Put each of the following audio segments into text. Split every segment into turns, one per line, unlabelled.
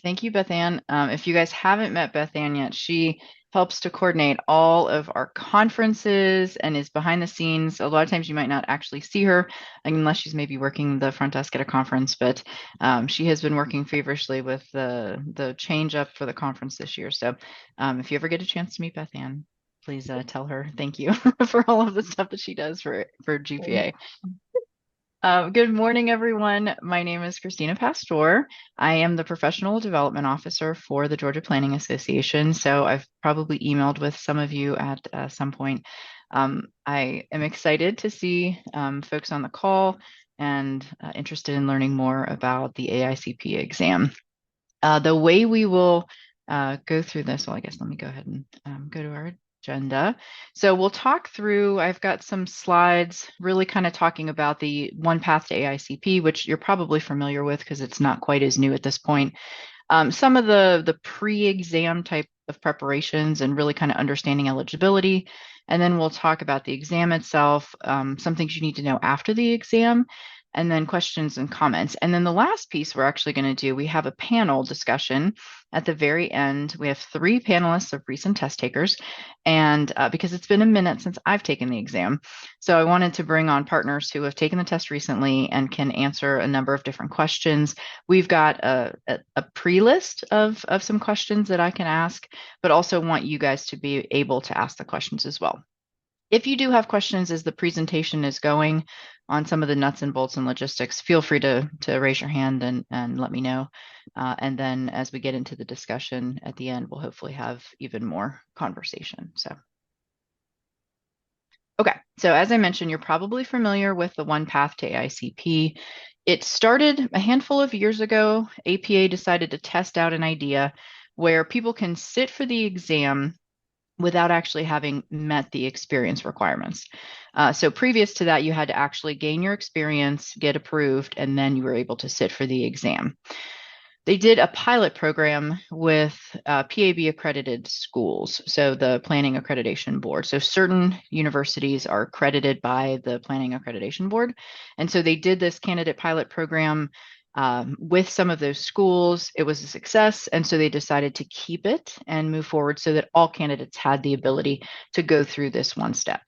Thank you, Beth Ann. If you guys haven't met Beth Ann yet, she helps to coordinate all of our conferences and is behind the scenes. A lot of times you might not actually see her unless she's maybe working the front desk at a conference, but she has been working feverishly with the change up for the conference this year. So if you ever get a chance to meet Beth Ann, please tell her thank you for all of the stuff that she does for GPA. Good morning, everyone. My name is Cristina Pastore. I am the Professional Development Officer for the Georgia Planning Association. So I've probably emailed with some of you at some point. I am excited to see folks on the call and interested in learning more about the AICP exam. The way we will go through this, well, I guess let me go ahead and go to our agenda. So we'll talk through, I've got some slides really kind of talking about the one path to AICP, which you're probably familiar with because it's not quite as new at this point. Some of the pre-exam type of preparations and really kind of understanding eligibility. And then we'll talk about the exam itself, some things you need to know after the exam, and then questions and comments. And then the last piece we're actually going to do, we have a panel discussion at the very end. We have 3 panelists of recent test takers, and because it's been a minute since I've taken the exam, so I wanted to bring on partners who have taken the test recently and can answer a number of different questions. We've got a pre-list of some questions that I can ask, but also want you guys to be able to ask the questions as well. If you do have questions as the presentation is going on some of the nuts and bolts and logistics, feel free to raise your hand and let me know. And then as we get into the discussion at the end, we'll hopefully have even more conversation. Okay, so as I mentioned, you're probably familiar with the one path to AICP. It started a handful of years ago. APA decided to test out an idea where people can sit for the exam without actually having met the experience requirements. So previous to that, you had to actually gain your experience, get approved, and then you were able to sit for the exam. They did a pilot program with PAB accredited schools, so the Planning Accreditation Board. So certain universities are accredited by the Planning Accreditation Board. And so they did this candidate pilot program with some of those schools. It was a success, and so they decided to keep it and move forward so that all candidates had the ability to go through this one step.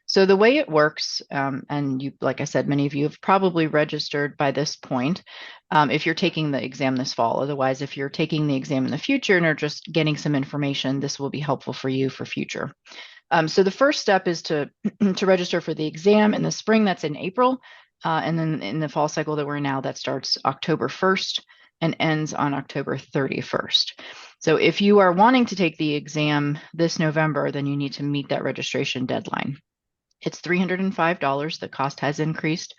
So the way it works, and you, like I said, many of you have probably registered by this point if you're taking the exam this fall. Otherwise, if you're taking the exam in the future and are just getting some information, this will be helpful for you for future. So the first step is to register for the exam in the spring. That's in April. And then in the fall cycle that we're in now, that starts October 1st and ends on October 31st. So if you are wanting to take the exam this November, then you need to meet that registration deadline. It's $305. The cost has increased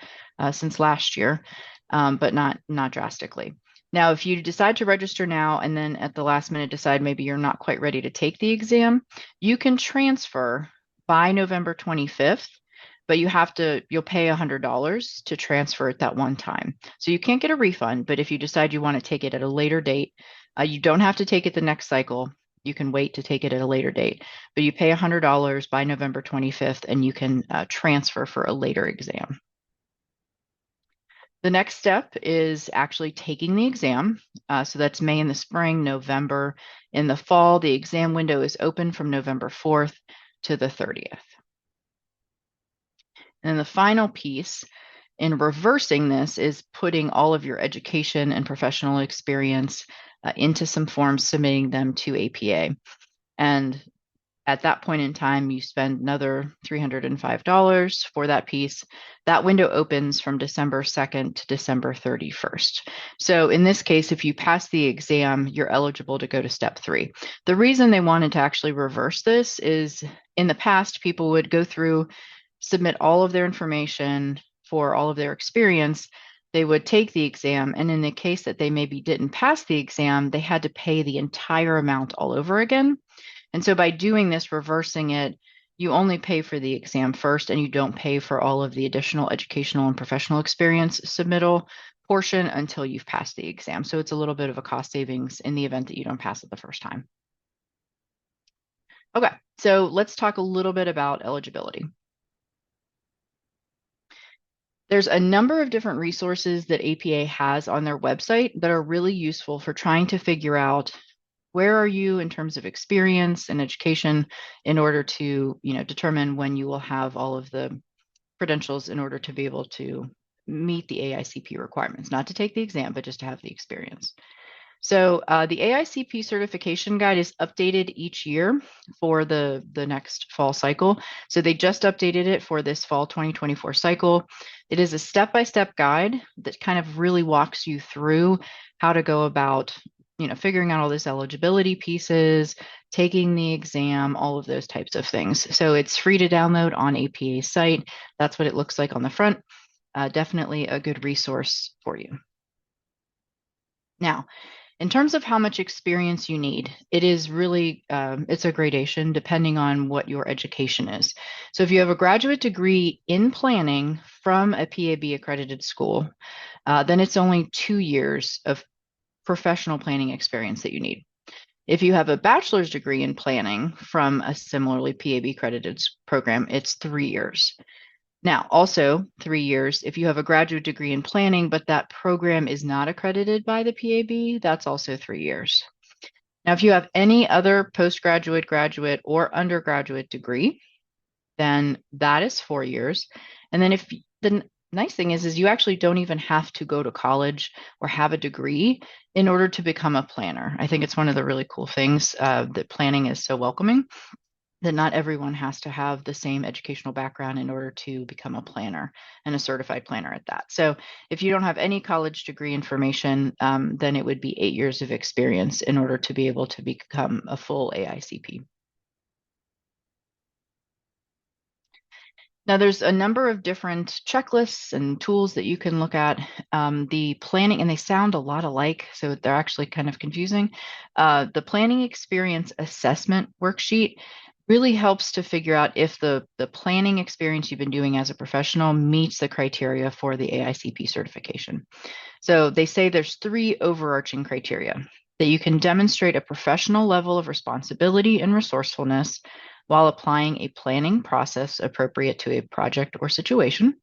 since last year, but not drastically. Now, if you decide to register now and then at the last minute decide maybe you're not quite ready to take the exam, you can transfer by November 25th, but you'll pay $100 to transfer it that one time. So you can't get a refund, but if you decide you want to take it at a later date, you don't have to take it the next cycle. You can wait to take it at a later date, but you pay $100 by November 25th and you can transfer for a later exam. The next step is actually taking the exam. So that's May in the spring, November in the fall. The exam window is open from November 4th to the 30th. And the final piece in reversing this is putting all of your education and professional experience into some forms, submitting them to APA. And at that point in time, you spend another $305 for that piece. That window opens from December 2nd to December 31st. So in this case, if you pass the exam, you're eligible to go to step 3. The reason they wanted to actually reverse this is in the past, people would go through, submit all of their information for all of their experience. They would take the exam, and in the case that they maybe didn't pass the exam, they had to pay the entire amount all over again. And so by doing this, reversing it, you only pay for the exam first, and you don't pay for all of the additional educational and professional experience submittal portion until you've passed the exam. So it's a little bit of a cost savings in the event that you don't pass it the first time. Okay, so let's talk a little bit about eligibility. There's a number of different resources that APA has on their website that are really useful for trying to figure out where are you in terms of experience and education in order to, determine when you will have all of the credentials in order to be able to meet the AICP requirements, not to take the exam, but just to have the experience. So the AICP certification guide is updated each year for the next fall cycle. So they just updated it for this fall 2024 cycle. It is a step-by-step guide that kind of really walks you through how to go about, figuring out all this eligibility pieces, taking the exam, all of those types of things. So it's free to download on APA's site. That's what it looks like on the front. Definitely a good resource for you. Now, in terms of how much experience you need, it is really, it's a gradation depending on what your education is. So if you have a graduate degree in planning from a PAB accredited school, then it's only 2 years of professional planning experience that you need. If you have a bachelor's degree in planning from a similarly PAB accredited program, it's 3 years. Now, also 3 years, if you have a graduate degree in planning, but that program is not accredited by the PAB, that's also 3 years. Now, if you have any other postgraduate, graduate, or undergraduate degree, then that is 4 years. And then if the nice thing is you actually don't even have to go to college or have a degree in order to become a planner. I think it's one of the really cool things that planning is so welcoming, that not everyone has to have the same educational background in order to become a planner and a certified planner at that. So if you don't have any college degree information, then it would be 8 years of experience in order to be able to become a full AICP. Now, there's a number of different checklists and tools that you can look at. The planning, and they sound a lot alike, so they're actually kind of confusing. The planning experience assessment worksheet really helps to figure out if the planning experience you've been doing as a professional meets the criteria for the AICP certification. So they say there's 3 overarching criteria: that you can demonstrate a professional level of responsibility and resourcefulness while applying a planning process appropriate to a project or situation.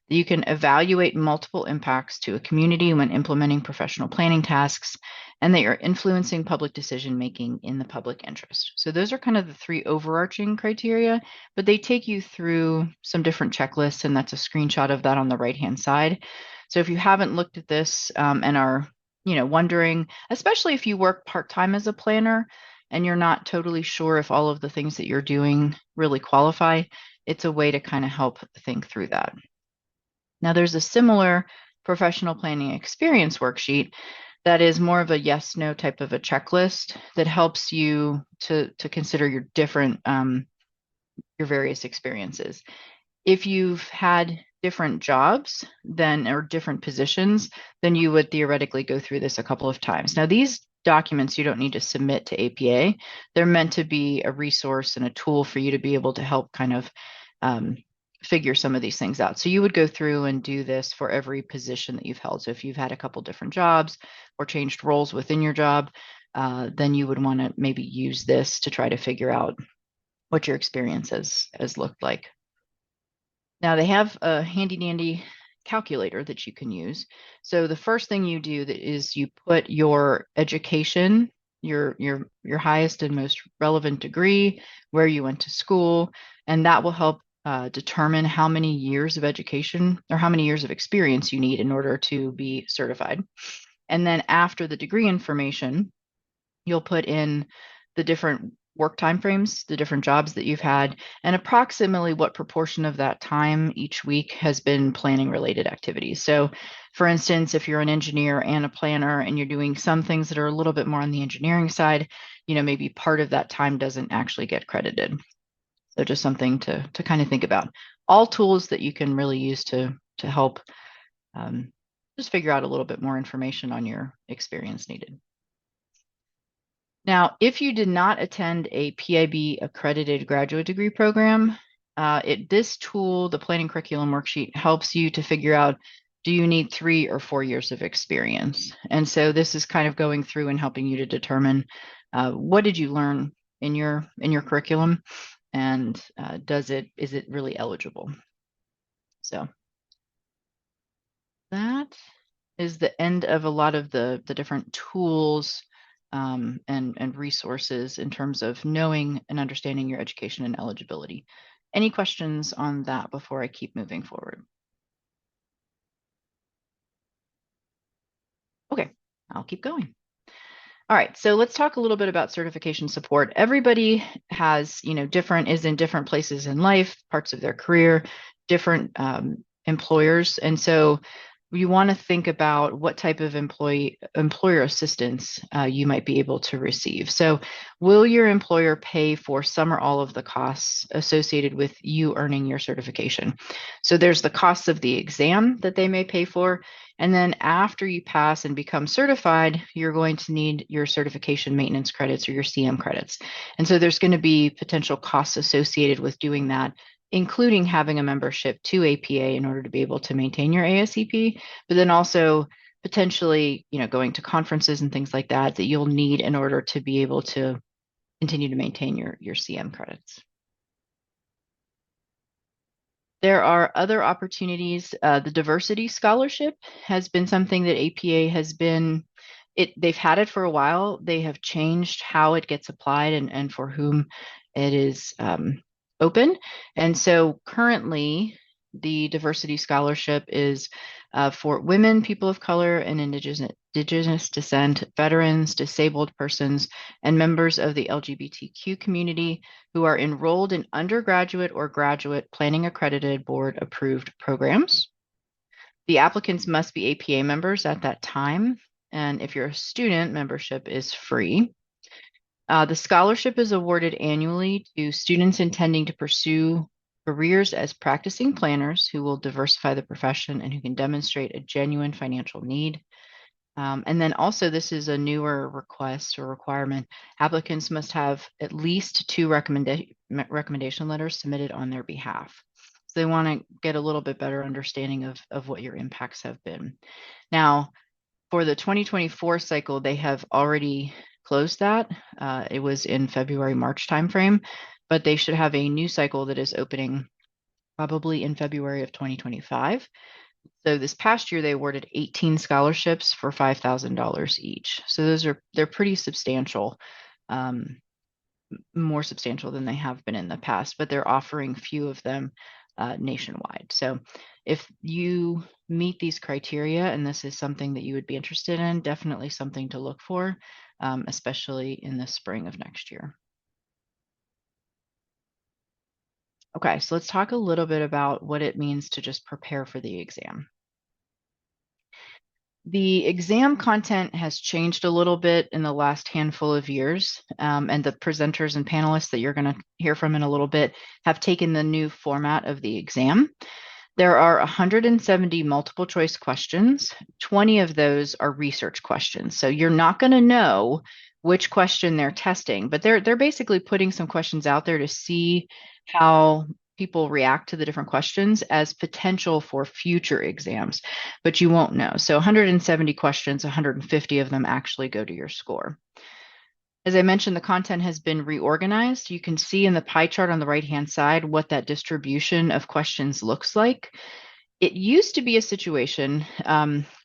You can evaluate multiple impacts to a community when implementing professional planning tasks, and that you're influencing public decision making in the public interest. So those are kind of the 3 overarching criteria, but they take you through some different checklists, and that's a screenshot of that on the right-hand side. So if you haven't looked at this and are, wondering, especially if you work part-time as a planner and you're not totally sure if all of the things that you're doing really qualify, it's a way to kind of help think through that. Now, there's a similar professional planning experience worksheet that is more of a yes/no type of a checklist that helps you to consider your different your various experiences. If you've had different jobs or different positions, then you would theoretically go through this a couple of times. Now, these documents you don't need to submit to APA. They're meant to be a resource and a tool for you to be able to help kind of figure some of these things out. So you would go through and do this for every position that you've held. So if you've had a couple different jobs or changed roles within your job, then you would want to maybe use this to try to figure out what your experience has looked like. Now they have a handy dandy calculator that you can use. So the first thing you do is you put your education, your highest and most relevant degree, where you went to school, and that will help determine how many years of education or how many years of experience you need in order to be certified. And then after the degree information, you'll put in the different work timeframes, the different jobs that you've had, and approximately what proportion of that time each week has been planning related activities. So for instance, if you're an engineer and a planner and you're doing some things that are a little bit more on the engineering side, maybe part of that time doesn't actually get credited. So just something to kind of think about. All tools that you can really use to help just figure out a little bit more information on your experience needed. Now, if you did not attend a PIB accredited graduate degree program, this tool, the planning curriculum worksheet, helps you to figure out, do you need 3 or 4 years of experience? And so this is kind of going through and helping you to determine what did you learn in your curriculum, and is it really eligible? So That is the end of a lot of the different tools and resources in terms of knowing and understanding your education and eligibility. Any questions on that before I keep moving forward? Okay, I'll keep going. All right, so let's talk a little bit about certification support. Everybody has, is in different places in life, parts of their career, different employers. And so you want to think about what type of employer assistance you might be able to receive. So will your employer pay for some or all of the costs associated with you earning your certification? So there's the costs of the exam that they may pay for. And then after you pass and become certified, you're going to need your certification maintenance credits or your CM credits. And so there's going to be potential costs associated with doing that, including having a membership to APA in order to be able to maintain your AICP, but then also potentially, going to conferences and things like that you'll need in order to be able to continue to maintain your CM credits. There are other opportunities. The diversity scholarship has been something that APA has been, they've had it for a while. They have changed how it gets applied and for whom it is open. And so currently, the diversity scholarship is for women, people of color, and indigenous descent, veterans, disabled persons, and members of the LGBTQ community who are enrolled in undergraduate or graduate planning accredited board approved programs. The applicants must be APA members at that time. And if you're a student, membership is free. The scholarship is awarded annually to students intending to pursue careers as practicing planners who will diversify the profession and who can demonstrate a genuine financial need. And then also, this is a newer request or requirement. Applicants must have at least two recommendation letters submitted on their behalf. So they want to get a little bit better understanding of what your impacts have been. Now, for the 2024 cycle, they have already closed that. It was in February, March timeframe, but they should have a new cycle that is opening probably in February of 2025. So this past year, they awarded 18 scholarships for $5,000 each. So they're pretty substantial, more substantial than they have been in the past, but they're offering few of them nationwide. So if you meet these criteria and this is something that you would be interested in, definitely something to look for, especially in the spring of next year. Okay, so let's talk a little bit about what it means to just prepare for the exam. The exam content has changed a little bit in the last handful of years, and the presenters and panelists that you're going to hear from in a little bit have taken the new format of the exam. There are 170 multiple choice questions. 20 of those are research questions. So you're not going to know which question they're testing, but they're basically putting some questions out there to see how people react to the different questions as potential for future exams, but you won't know. So 170 questions, 150 of them actually go to your score. As I mentioned, the content has been reorganized. You can see in the pie chart on the right-hand side what that distribution of questions looks like. It used to be a situation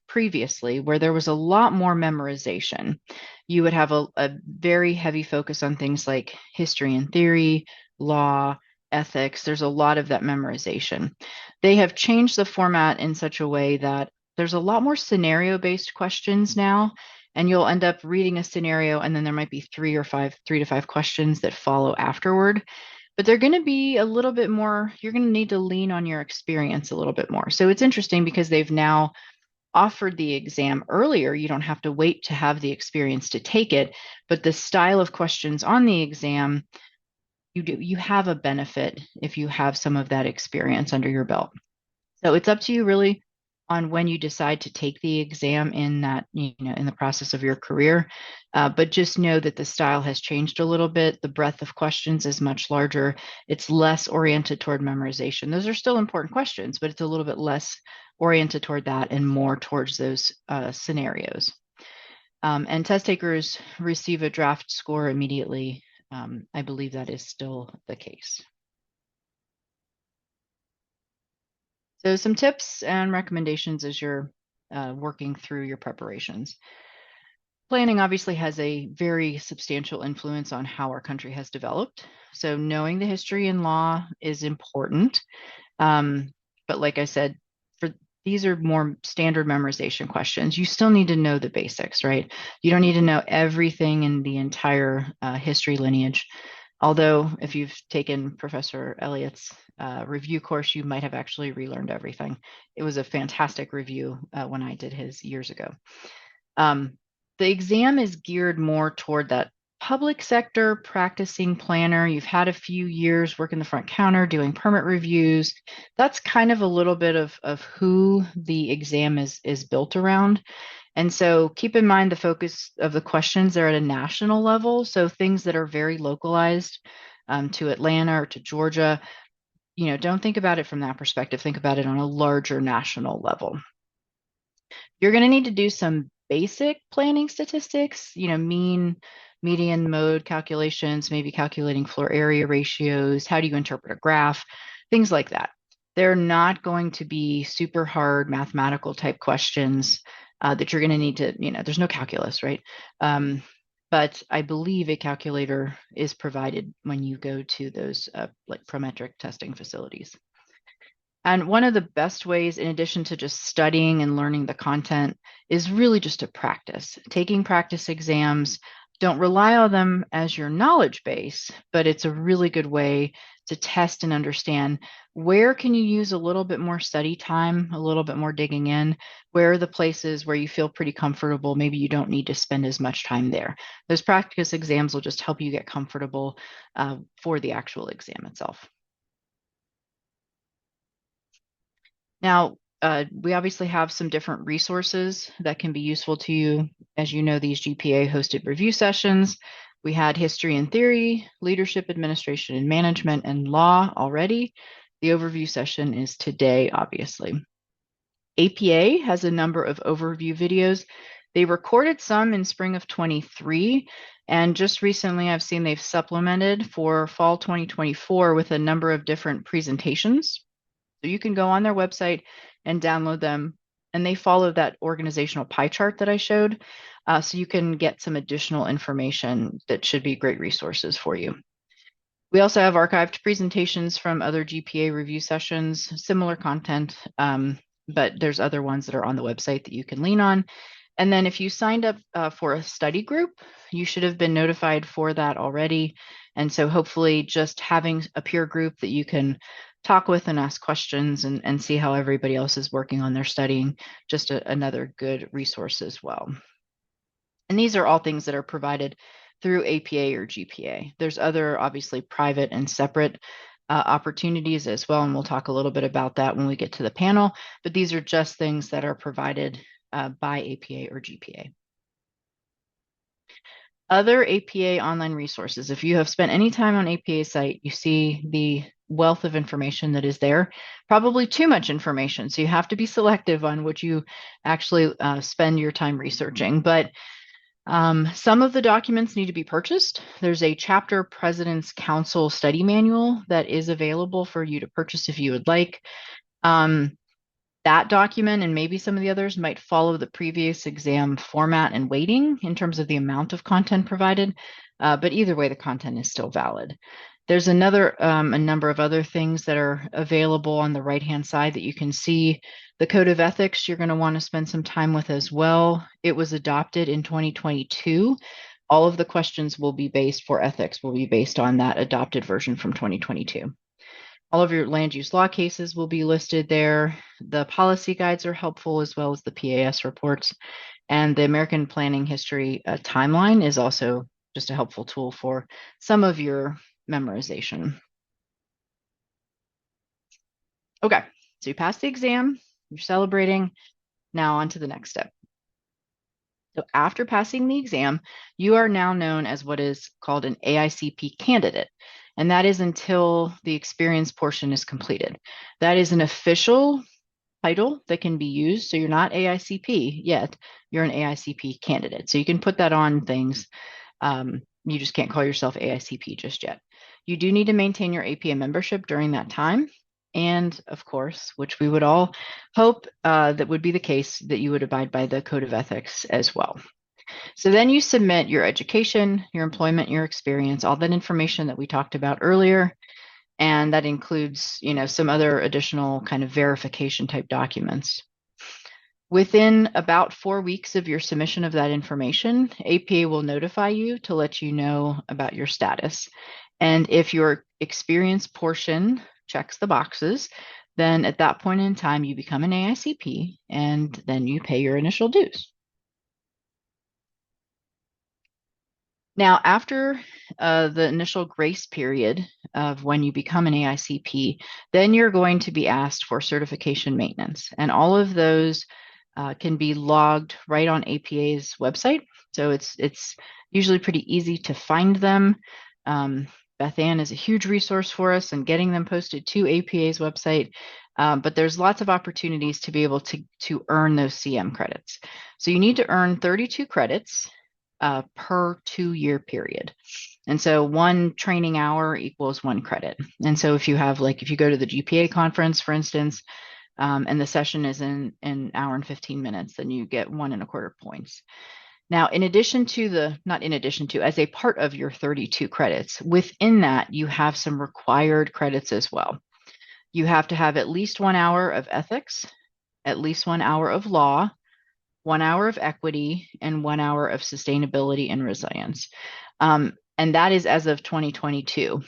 previously where there was a lot more memorization. You would have a very heavy focus on things like history and theory, law, ethics. There's a lot of that memorization. They have changed the format in such a way that there's a lot more scenario-based questions now, and you'll end up reading a scenario, and then there might be three to five questions that follow afterward. But they're going to be a little bit more, you're going to need to lean on your experience a little bit more. So it's interesting because they've now offered the exam earlier. You don't have to wait to have the experience to take it, but the style of questions on the exam, you have a benefit if you have some of that experience under your belt. So it's up to you really on when you decide to take the exam in that, in the process of your career. But just know that the style has changed a little bit. The breadth of questions is much larger. It's less oriented toward memorization. Those are still important questions, but it's a little bit less oriented toward that and more towards those scenarios. And test takers receive a draft score immediately. I believe that is still the case. So some tips and recommendations as you're working through your preparations. Planning obviously has a very substantial influence on how our country has developed. So knowing the history and law is important. Um, but like I said, for these are more standard memorization questions. You still need to know the basics, right? You don't need to know everything in the entire history lineage. Although, if you've taken Professor Elliott's review course, you might have actually relearned everything. It was a fantastic review when I did his years ago. Um, the exam is geared more toward that public sector practicing planner. You've had a few years working the front counter, doing permit reviews. That's kind of a little bit of who the exam is built around. And so keep in mind the focus of the questions are at a national level. So things that are very localized to Atlanta or to Georgia, don't think about it from that perspective. Think about it on a larger national level. You're going to need to do some basic planning statistics, mean, median, mode calculations, maybe calculating floor area ratios. How do you interpret a graph? Things like that. They're not going to be super hard mathematical type questions that you're going to need to, there's no calculus, right? But I believe a calculator is provided when you go to those like prometric testing facilities. And one of the best ways, in addition to just studying and learning the content, is really just to practice. Taking practice exams, don't rely on them as your knowledge base, but it's a really good way to test and understand where can you use a little bit more study time, a little bit more digging in, where are the places where you feel pretty comfortable, maybe you don't need to spend as much time there. Those practice exams will just help you get comfortable for the actual exam itself. Now, we obviously have some different resources that can be useful to you. As you know, these GPA hosted review sessions. We had history and theory, leadership, administration and management, and law already. The overview session is today, obviously. APA has a number of overview videos. They recorded some in spring of 23, and just recently I've seen they've supplemented for fall 2024 with a number of different presentations. So you can go on their website and download them, and they follow that organizational pie chart that I showed. So you can get some additional information that should be great resources for you. We also have archived presentations from other GPA review sessions, similar content, but there's other ones that are on the website that you can lean on. And then if you signed up for a study group, you should have been notified for that already. And so hopefully just having a peer group that you can talk with and ask questions and see how everybody else is working on their studying, just another good resource as well. And these are all things that are provided through APA or GPA. There's other obviously private and separate opportunities as well, and we'll talk a little bit about that when we get to the panel, but these are just things that are provided by APA or GPA. Other APA online resources. If you have spent any time on APA site, you see the wealth of information that is there, probably too much information. So you have to be selective on what you actually spend your time researching. But some of the documents need to be purchased. There's a chapter president's council study manual that is available for you to purchase if you would like. That document and maybe some of the others might follow the previous exam format and weighting in terms of the amount of content provided, but either way, the content is still valid. There's a number of other things that are available on the right-hand side that you can see. The Code of Ethics, you're going to want to spend some time with as well. It was adopted in 2022. All of the questions will be based for ethics, will be based on that adopted version from 2022. All of your land use law cases will be listed there. The policy guides are helpful as well as the PAS reports. And the American Planning History timeline is also just a helpful tool for some of your memorization. Okay, so you passed the exam, you're celebrating. Now on to the next step. So after passing the exam, you are now known as what is called an AICP candidate. And that is until the experience portion is completed. That is an official title that can be used. So you're not AICP yet, you're an AICP candidate. So you can put that on things. You just can't call yourself AICP just yet. You do need to maintain your APA membership during that time. And of course, which we would all hope that would be the case, that you would abide by the code of ethics as well. So then you submit your education, your employment, your experience, all that information that we talked about earlier. And that includes, some other additional kind of verification type documents. Within about 4 weeks of your submission of that information, APA will notify you to let you know about your status. And if your experience portion checks the boxes, then at that point in time, you become an AICP and then you pay your initial dues. Now, after the initial grace period of when you become an AICP, then you're going to be asked for certification maintenance. And all of those can be logged right on APA's website. So it's usually pretty easy to find them. Beth Ann is a huge resource for us and getting them posted to APA's website. But there's lots of opportunities to be able to earn those CM credits. So you need to earn 32 credits per 2-year period. And so one training hour equals 1 credit. And so if you go to the GPA conference, for instance, and the session is in an hour and 15 minutes, then you get 1.25 points. Now, as a part of your 32 credits, within that, you have some required credits as well. You have to have at least 1 hour of ethics, at least 1 hour of law, 1 hour of equity, and 1 hour of sustainability and resilience. And that is as of 2022.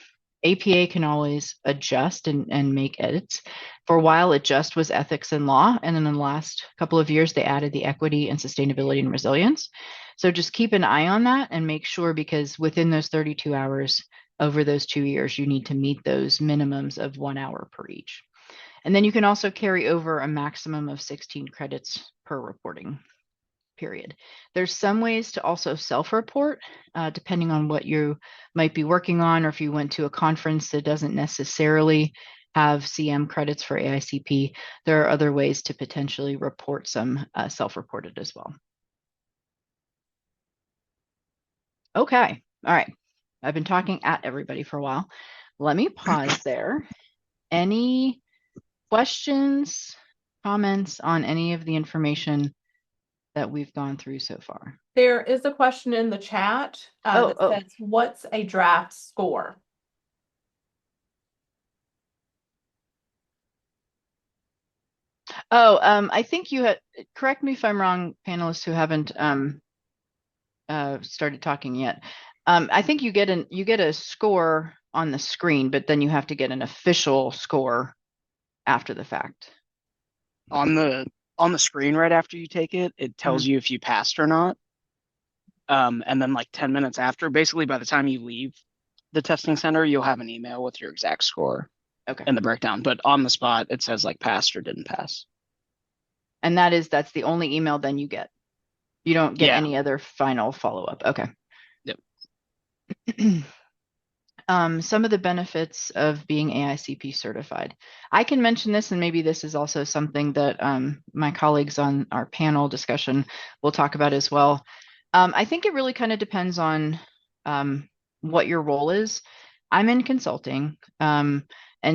APA can always adjust and make edits. For a while, it just was ethics and law. And then in the last couple of years, they added the equity and sustainability and resilience. So just keep an eye on that and make sure, because within those 32 hours over those 2 years, you need to meet those minimums of 1 hour per each. And then you can also carry over a maximum of 16 credits per reporting period. There's some ways to also self-report, depending on what you might be working on, or if you went to a conference that doesn't necessarily have CM credits for AICP, there are other ways to potentially report some self-reported as well. Okay, all right. I've been talking at everybody for a while. Let me pause there. Any questions, comments on any of the information that we've gone through so far?
There is a question in the chat that says, what's a draft score?
I think you had, correct me if I'm wrong, panelists who haven't started talking yet. I think you get a score on the screen, but then you have to get an official score after the fact.
On the screen right after you take it, it tells you if you passed or not. And then like 10 minutes after, basically by the time you leave the testing center, you'll have an email with your exact score and the breakdown. But on the spot, it says like passed or didn't pass.
And that's the only email then you get. You don't get any other final follow-up. Okay.
Yep.
Some of the benefits of being AICP certified. I can mention this, and maybe this is also something that my colleagues on our panel discussion will talk about as well. I think it really kind of depends on what your role is. I'm in consulting. And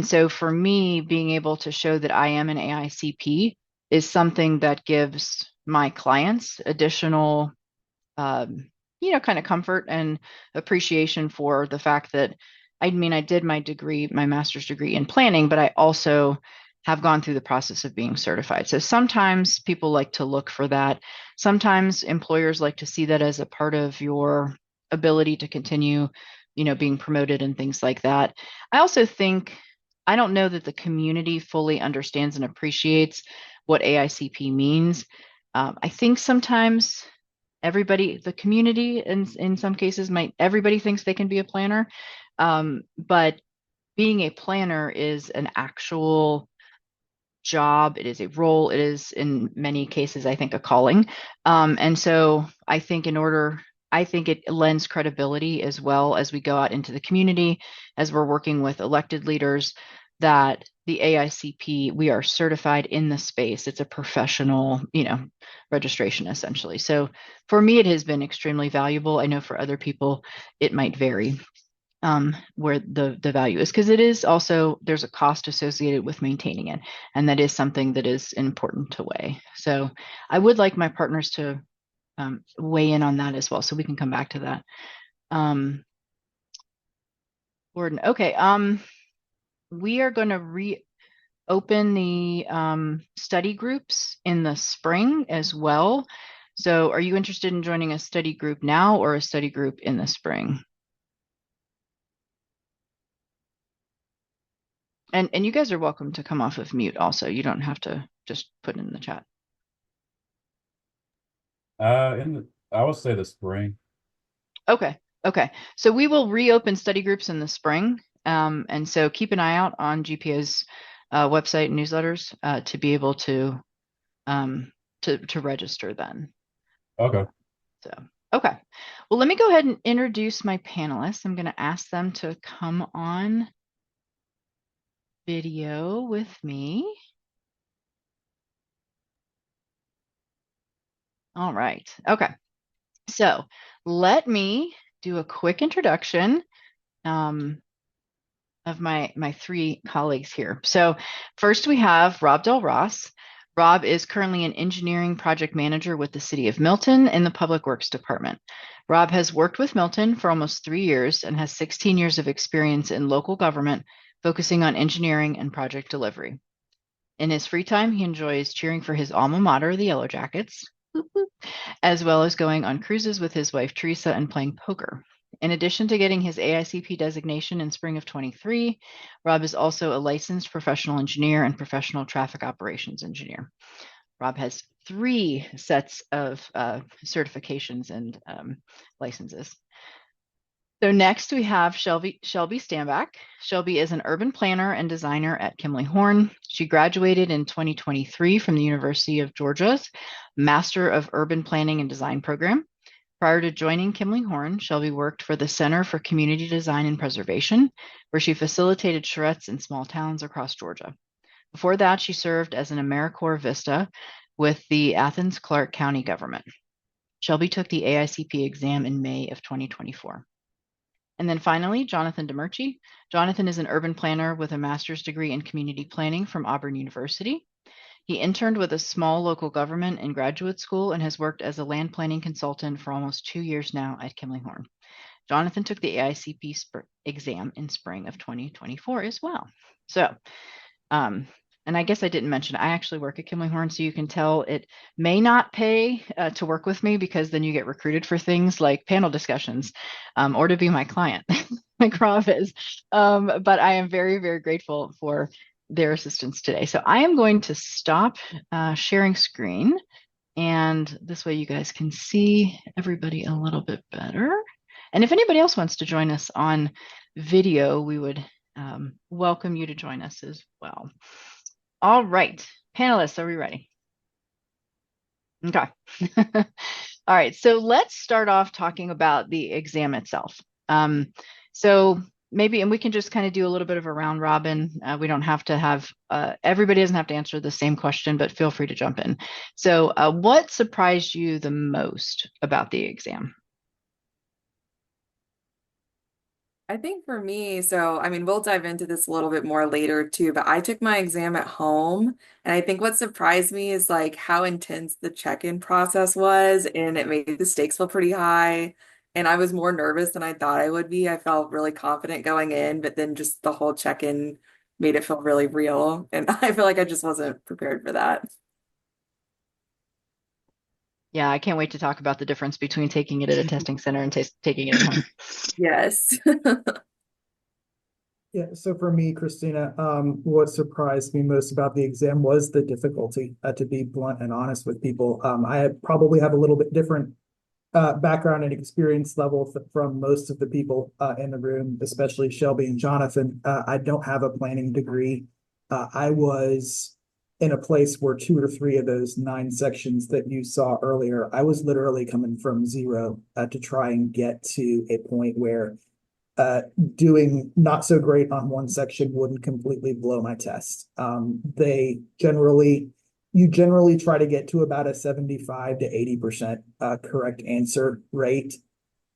so for me, being able to show that I am an AICP is something that gives my clients additional kind of comfort and appreciation for the fact that, I did my master's degree in planning, but I also have gone through the process of being certified. So sometimes people like to look for that. Sometimes employers like to see that as a part of your ability to continue, being promoted and things like that. I also think, I don't know that the community fully understands and appreciates what AICP means. I think sometimes the community in some cases everybody thinks they can be a planner. But being a planner is an actual job. It is a role. It is in many cases, I think, a calling. And so I think it lends credibility as well as we go out into the community, as we're working with elected leaders, that the AICP, we are certified in the space. It's a professional, registration essentially. So for me, it has been extremely valuable. I know for other people, it might vary. where the value is, because it is also, there's a cost associated with maintaining it, and that is something that is important to weigh. So I would like my partners to weigh in on that as well, so we can come back to that. Gordon, okay. We are going to reopen the study groups in the spring as well. So are you interested in joining a study group now or a study group in the spring? And you guys are welcome to come off of mute also. You don't have to just put it in the chat.
I would say the spring.
Okay. Okay. So we will reopen study groups in the spring. And so keep an eye out on GPA's website and newsletters to be able to register then.
Okay.
So, okay. Well, let me go ahead and introduce my panelists. I'm going to ask them to come on video with me. All right. Okay. So let me do a quick introduction of my three colleagues here. So first we have Rob Del Ross. Rob is currently an engineering project manager with the City of Milton in the Public Works Department. Rob has worked with Milton for almost 3 years and has 16 years of experience in local government, focusing on engineering and project delivery. In his free time, he enjoys cheering for his alma mater, the Yellow Jackets, as well as going on cruises with his wife, Teresa, and playing poker. In addition to getting his AICP designation in spring of 23, Rob is also a licensed professional engineer and professional traffic operations engineer. Rob has 3 sets of certifications and licenses. So next we have Shelby Stanback. Shelby is an urban planner and designer at Kimley Horn. She graduated in 2023 from the University of Georgia's Master of Urban Planning and Design program. Prior to joining Kimley Horn, Shelby worked for the Center for Community Design and Preservation, where she facilitated charrettes in small towns across Georgia. Before that, she served as an AmeriCorps Vista with the Athens-Clarke County government. Shelby took the AICP exam in May of 2024. And then finally, Jonathan Demerci. Jonathan is an urban planner with a master's degree in community planning from Auburn University. He interned with a small local government in graduate school and has worked as a land planning consultant for almost 2 years now at Kimley Horn. Jonathan took the AICP exam in spring of 2024 as well. So, and I guess I didn't mention, I actually work at Kimley Horn, so you can tell it may not pay to work with me, because then you get recruited for things like panel discussions or to be my client, like Rob is. But I am very, very grateful for their assistance today. So I am going to stop sharing screen, and this way you guys can see everybody a little bit better. And if anybody else wants to join us on video, we would welcome you to join us as well. All right, panelists, are we ready? Okay. All right, so let's start off talking about the exam itself. So maybe, and we can just kind of do a little bit of a round robin. We don't have to have, everybody doesn't have to answer the same question, but feel free to jump in. So what surprised you the most about the exam?
I think for me, I mean, we'll dive into this a little bit more later too, but I took my exam at home, and I think what surprised me is like how intense the check-in process was, and it made the stakes feel pretty high. And I was more nervous than I thought I would be. I felt really confident going in, but then just the whole check-in made it feel really real. And I feel like I just wasn't prepared for that.
Yeah, I can't wait to talk about the difference between taking it at a testing center and taking it at home.
Yes.
Yeah, so for me, Christina, what surprised me most about the exam was the difficulty, to be blunt and honest with people. Probably have a little bit different background and experience level from most of the people in the room, especially Shelby and Jonathan. I don't have a planning degree. I was in a place where 2 or 3 of those 9 sections that you saw earlier, I was literally coming from zero to try and get to a point where doing not so great on one section wouldn't completely blow my test. You generally try to get to about a 75 to 80% correct answer rate.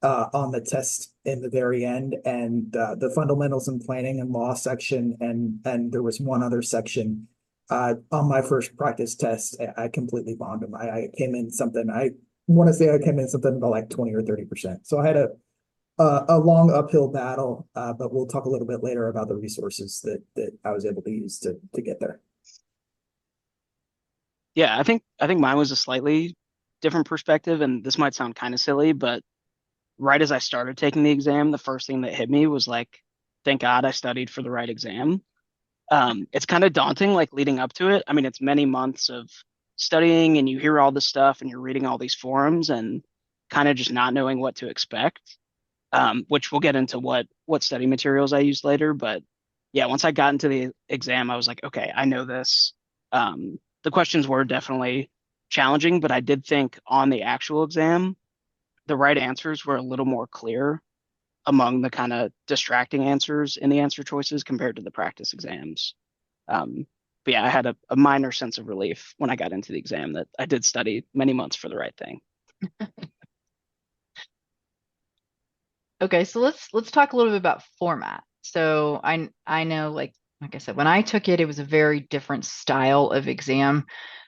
on the test in the very end, and the fundamentals in planning and law section, and there was one other section. On my first practice test, I completely bombed them. I came in something, I want to say I came in something about like 20 or 30%. So I had a long uphill battle, but we'll talk a little bit later about the resources that I was able to use to get there.
Yeah, I think mine was a slightly different perspective, and this might sound kind of silly, but right as I started taking the exam, the first thing that hit me was like, thank God I studied for the right exam. It's kind of daunting, like leading up to it. I mean, it's many months of studying, and you hear all this stuff, and you're reading all these forums, and kind of just not knowing what to expect. Which we'll get into what study materials I used later. But yeah, once I got into the exam, I was like, okay, I know this. The questions were definitely challenging, but I did think on the actual exam, the right answers were a little more clear among the kind of distracting answers in the answer choices compared to the practice exams. But yeah, I had a minor sense of relief when I got into the exam that I did study many months for the right thing.
Okay, so let's talk a little bit about format. So I know like I said, when I took it, it was a very different style of exam.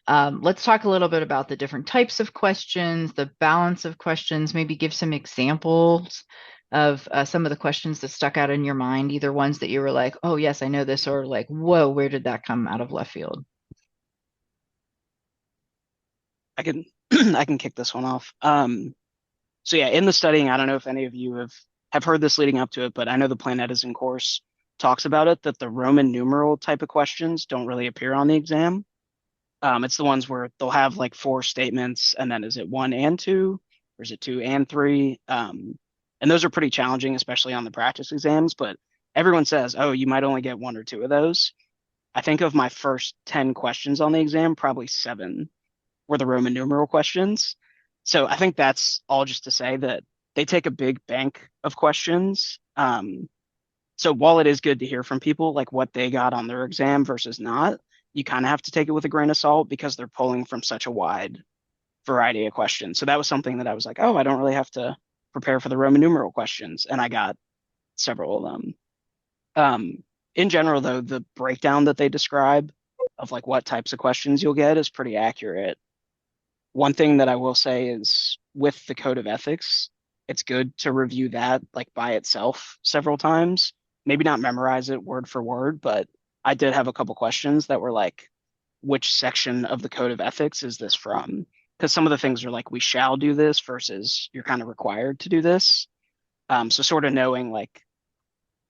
Let's talk a little bit about the different types of questions, the balance of questions, maybe give some examples of some of the questions that stuck out in your mind, either ones that you were like, oh yes, I know this, or like, whoa, where did that come out of left field?
I can I can kick this one off. So yeah, in the studying, I don't know if any of you have heard this leading up to it, but I know the Plant Edison course talks about it that the Roman numeral type of questions don't really appear on the exam. It's the ones where they'll have like four statements, and then is it one and two, or is it two and three? And those are pretty challenging, especially on the practice exams. But everyone says, oh, you might only get one or two of those. I think of my first 10 questions on the exam, probably seven were the Roman numeral questions. So I think that's all just to say that they take a big bank of questions. So while it is good to hear from people like what they got on their exam versus not, you kind of have to take it with a grain of salt because they're pulling from such a wide variety of questions. So that was something that I was like, oh, I don't really have to prepare for the Roman numeral questions, and I got several of them. In general, though, the breakdown that they describe of like what types of questions you'll get is pretty accurate. One thing that I will say is with the code of ethics, it's good to review that like by itself several times. Maybe not memorize it word for word, but I did have a couple questions that were like, which section of the code of ethics is this from? Because some of the things are like, we shall do this versus you're kind of required to do this. So sort of knowing like,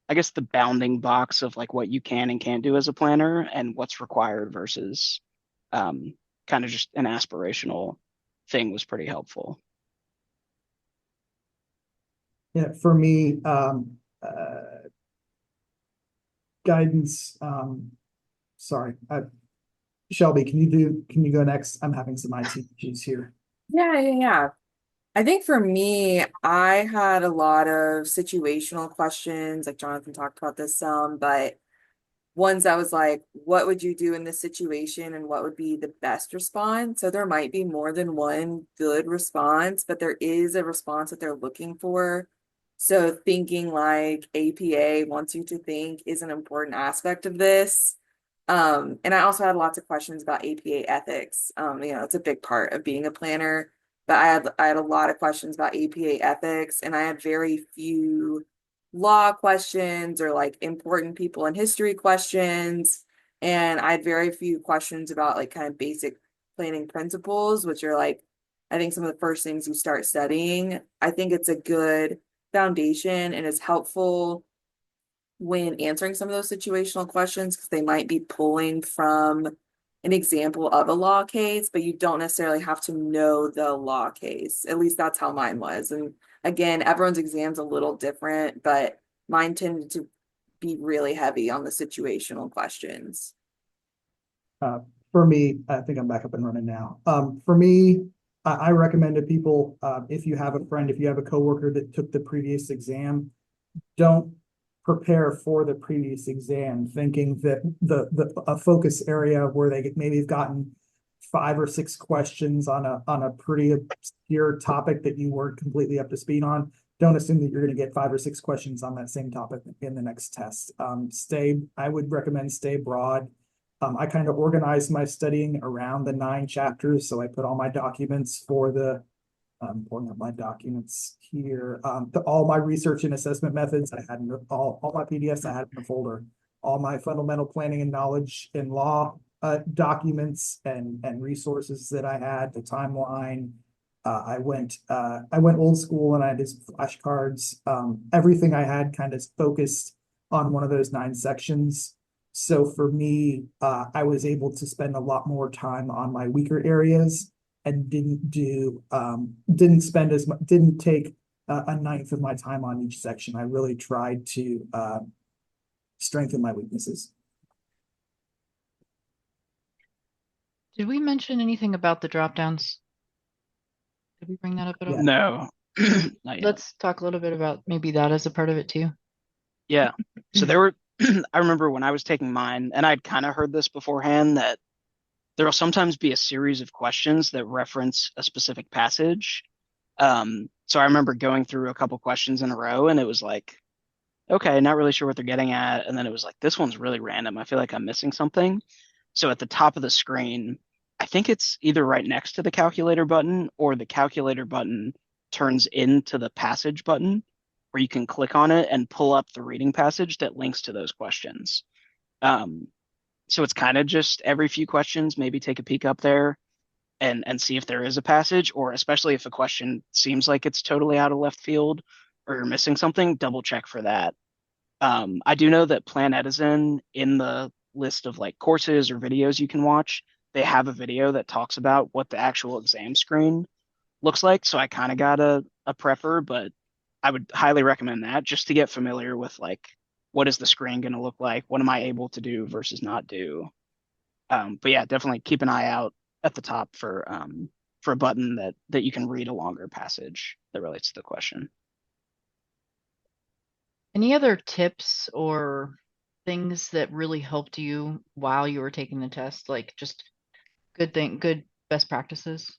I guess the bounding box of like what you can and can't do as a planner and what's required versus kind of just an aspirational thing was pretty helpful.
Yeah, for me, guidance. Sorry, Shelby, can you go next? I'm having some IT issues here.
Yeah. I think for me, I had a lot of situational questions, like Jonathan talked about this some, but ones that was like, what would you do in this situation and what would be the best response? So there might be more than one good response, but there is a response that they're looking for. So thinking like APA wants you to think is an important aspect of this. And I also had lots of questions about APA ethics. It's a big part of being a planner, but I had a lot of questions about APA ethics, and I had very few law questions or like important people in history questions. And I had very few questions about like kind of basic planning principles, which are like, I think some of the first things you start studying. I think it's a good foundation and it's helpful when answering some of those situational questions because they might be pulling from an example of a law case, but you don't necessarily have to know the law case. At least that's how mine was. And again, everyone's exam's a little different, but mine tended to be really heavy on the situational questions.
For me, I think I'm back up and running now. For me, I recommend to people, if you have a friend, if you have a coworker that took the previous exam, don't prepare for the previous exam thinking that a focus area where they maybe have gotten 5 or 6 questions on a pretty obscure topic that you weren't completely up to speed on. don't assume that you're going to get 5 or 6 questions on that same topic in the next test. I would recommend stay broad. I kind of organized my studying around the 9 chapters. So I put all my documents for pulling up my documents here. All my research and assessment methods, I had all my PDFs I had in the folder. All my fundamental planning and knowledge in law documents and resources that I had, the timeline. I went old school and I had his flashcards. Everything I had kind of focused on one of those 9 sections. So for me, I was able to spend a lot more time on my weaker areas and didn't spend as much, didn't take a ninth of my time on each section. I really tried to strengthen my weaknesses.
Did we mention anything about the drop downs? Did we bring that up at all?
No, not yet.
Let's talk a little bit about maybe that as a part of it too.
Yeah. So there were, I remember when I was taking mine, and I'd kind of heard this beforehand, that there will sometimes be a series of questions that reference a specific passage. So I remember going through a couple questions in a row, and it was like, okay, not really sure what they're getting at. And then it was like, this one's really random. I feel like I'm missing something. So at the top of the screen, I think it's either right next to the calculator button or the calculator button turns into the passage button where you can click on it and pull up the reading passage that links to those questions. So it's kind of just every few questions, maybe take a peek up there and see if there is a passage, or especially if a question seems like it's totally out of left field or you're missing something, double check for that. I do know that Plan Edison, in the list of like courses or videos you can watch, they have a video that talks about what the actual exam screen looks like. So I kind of got a prepper, but I would highly recommend that just to get familiar with like, what is the screen going to look like? What am I able to do versus not do? But yeah, definitely keep an eye out at the top for a button that you can read a longer passage that relates to the question.
Any other tips or things that really helped you while you were taking the test? Like just good best practices?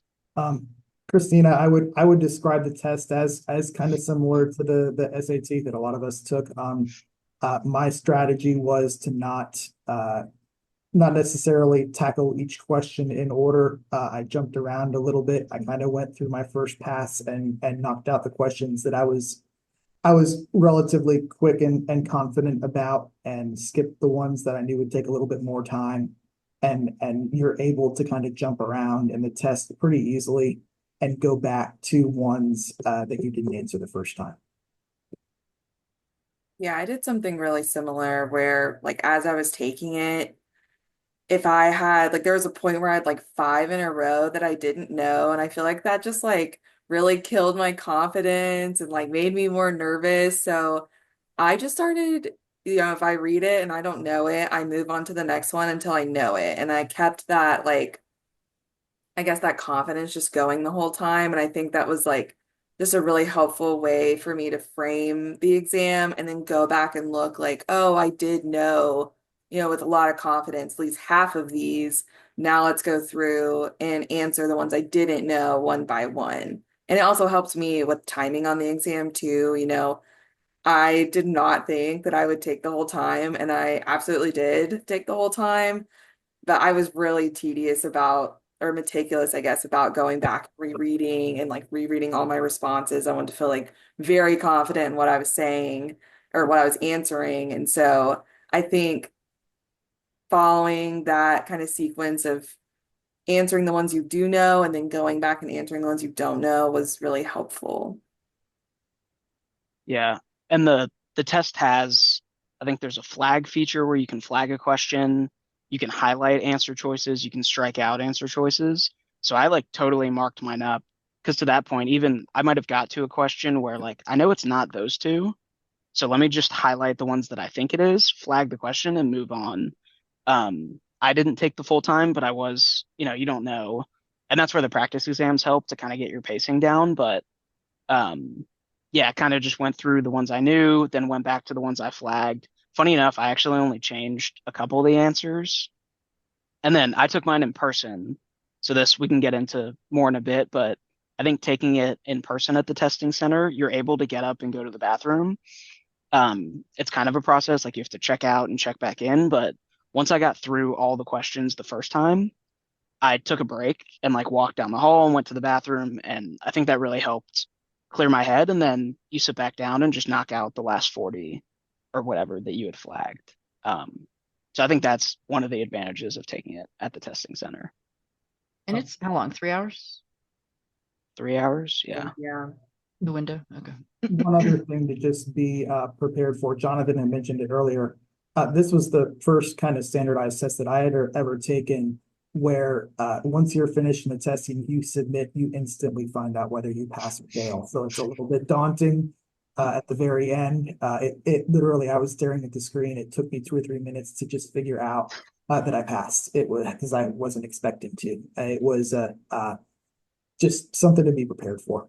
Christina, I would describe the test as kind of similar to the SAT that a lot of us took. My strategy was to not necessarily tackle each question in order. I jumped around a little bit. I kind of went through my first pass and knocked out the questions that I was relatively quick and confident about, and skipped the ones that I knew would take a little bit more time. And you're able to kind of jump around in the test pretty easily and go back to ones that you didn't answer the first time.
Yeah, I did something really similar where, like, as I was taking it, if I had, like, there was a point where I had like 5 in a row that I didn't know. And I feel like that just like really killed my confidence and like made me more nervous. So I just started, if I read it and I don't know it, I move on to the next one until I know it. And I kept that, like, I guess that confidence just going the whole time. And I think that was like just a really helpful way for me to frame the exam and then go back and look like, oh, I did know, with a lot of confidence, at least half of these. Now let's go through and answer the ones I didn't know one by one. And it also helps me with timing on the exam too. I did not think that I would take the whole time, and I absolutely did take the whole time. But I was really tedious about, or meticulous, I guess, about going back, rereading and like rereading all my responses. I wanted to feel like very confident in what I was saying or what I was answering. And so I think following that kind of sequence of answering the ones you do know and then going back and answering the ones you don't know was really helpful.
Yeah. And the test has, I think there's a flag feature where you can flag a question, you can highlight answer choices, you can strike out answer choices. So I like totally marked mine up because to that point, even I might have got to a question where like I know it's not those two. So let me just highlight the ones that I think it is, flag the question and move on. I didn't take the full time, but I was, you don't know. And that's where the practice exams help to kind of get your pacing down. But yeah, kind of just went through the ones I knew, then went back to the ones I flagged. Funny enough, I actually only changed a couple of the answers. And then I took mine in person. So this we can get into more in a bit, but I think taking it in person at the testing center, you're able to get up and go to the bathroom. It's kind of a process, like you have to check out and check back in. But once I got through all the questions the first time, I took a break and like walked down the hall and went to the bathroom. And I think that really helped clear my head. And then you sit back down and just knock out the last 40 or whatever that you had flagged. So I think that's one of the advantages of taking it at the testing center.
And it's how long? 3 hours?
3 hours? Yeah.
Yeah.
The window? Okay.
One other thing to just be prepared for, Jonathan had mentioned it earlier. This was the first kind of standardized test that I had ever taken where once you're finished in the testing, you submit, you instantly find out whether you pass or fail. So it's a little bit daunting at the very end. It literally, I was staring at the screen. It took me 2 or 3 minutes to just figure out that I passed. It was because I wasn't expecting to. It was just something to be prepared for.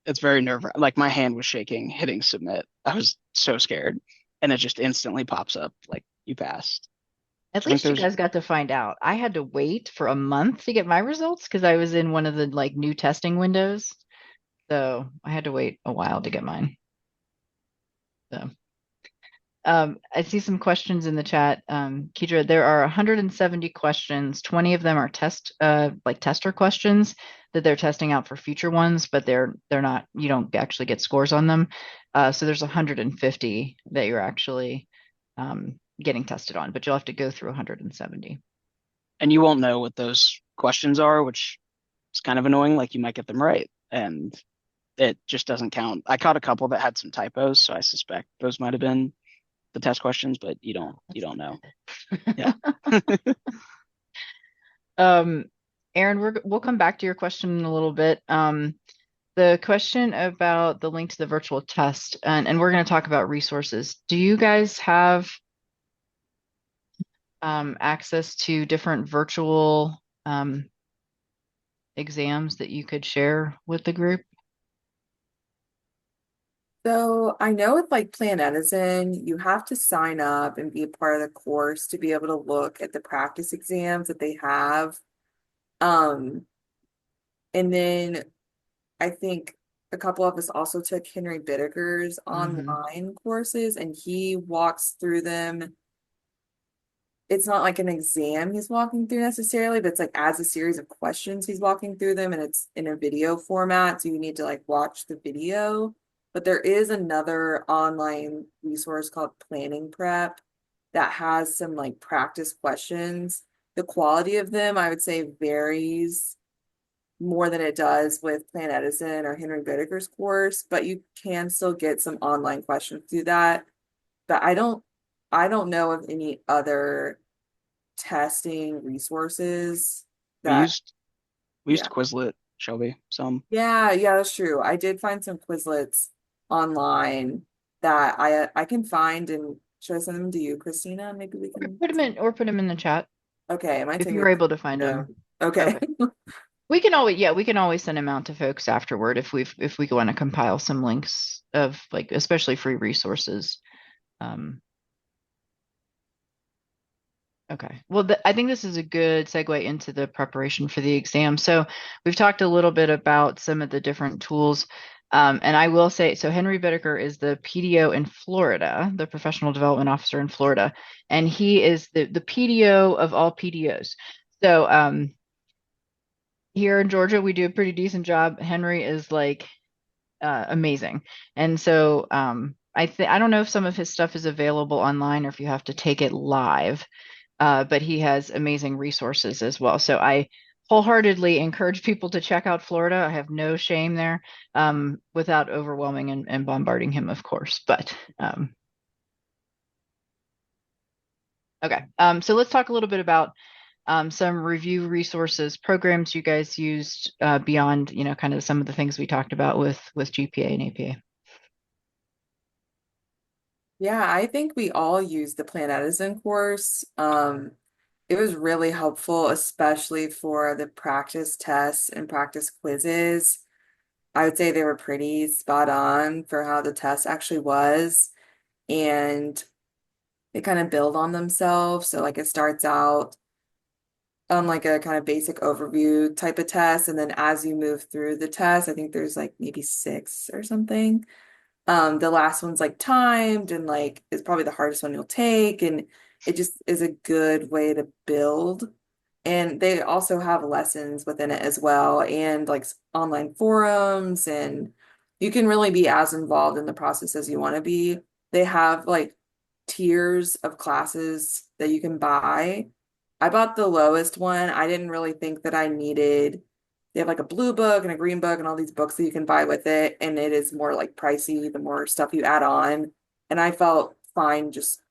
It's very nerve-wracking. Like my hand was shaking hitting submit. I was so scared. And it just instantly pops up like you passed.
At
So I think
least you
there's
guys got to find out. I had to wait for a month to get my results because I was in one of the like new testing windows. So I had to wait a while to get mine. So I see some questions in the chat. Kedra, there are 170 questions. 20 of them are like tester questions that they're testing out for future ones, but they're not, you don't actually get scores on them. So there's 150 that you're actually getting tested on, but you'll have to go through 170.
and you won't know what those questions are, which is kind of annoying. Like you might get them right, and it just doesn't count. I caught a couple that had some typos, so I suspect those might have been the test questions, but you don't know. Yeah.
Aaron, we'll come back to your question in a little bit. The question about the link to the virtual test, and we're going to talk about resources. Do you guys have access to different virtual exams that you could share with the group?
So I know with like Plan Edison, you have to sign up and be a part of the course to be able to look at the practice exams that they have. Um, and then I think a couple of us also took Henry Bittaker's online courses, and he walks through them. It's not like an exam he's walking through necessarily, but it's like as a series of questions he's walking through them, and it's in a video format, so you need to like watch the video. But there is another online resource called Planning Prep that has some like practice questions. The quality of them, I would say, varies more than it does with Plan Edison or Henry Bittaker's course, but you can still get some online questions through that. But I don't know of any other testing resources
We
that,
used we used
yeah.
Quizlet, Shelby, some.
Yeah, that's true. I did find some Quizlets online that I can find, and should I send them to you, Christina? Maybe we can
Put them in the chat
Okay, am I
if
taking
you're able to find them.
Okay.
We can always send them out to folks afterward if we want to compile some links of like especially free resources. Okay. Well, I think this is a good segue into the preparation for the exam. So we've talked a little bit about some of the different tools. And I will say, so Henry Bittaker is the PDO in Florida, the Professional Development Officer in Florida, and he is the PDO of all PDOs. So here in Georgia, we do a pretty decent job. Henry is like amazing. And so I don't know if some of his stuff is available online or if you have to take it live. But he has amazing resources as well. So I wholeheartedly encourage people to check out Florida. I have no shame there, without overwhelming and bombarding him, of course. But okay. So let's talk a little bit about some review resources, programs you guys used beyond, kind of some of the things we talked about with GPA and APA.
Yeah, I think we all used the Plan Edison course. It was really helpful, especially for the practice tests and practice quizzes. I would say they were pretty spot on for how the test actually was, and they kind of build on themselves. So like it starts out on like a kind of basic overview type of test. And then as you move through the test, I think there's like maybe six or something. The last one's like timed and like is probably the hardest one you'll take. And it just is a good way to build. And they also have lessons within it as well, and like online forums, and you can really be as involved in the process as you want to be. They have like tiers of classes that you can buy. I bought the lowest one. I didn't really think that I needed. They have like a blue book and a green book and all these books that you can buy with it, and it is more like pricey the more stuff you add on. And I felt fine just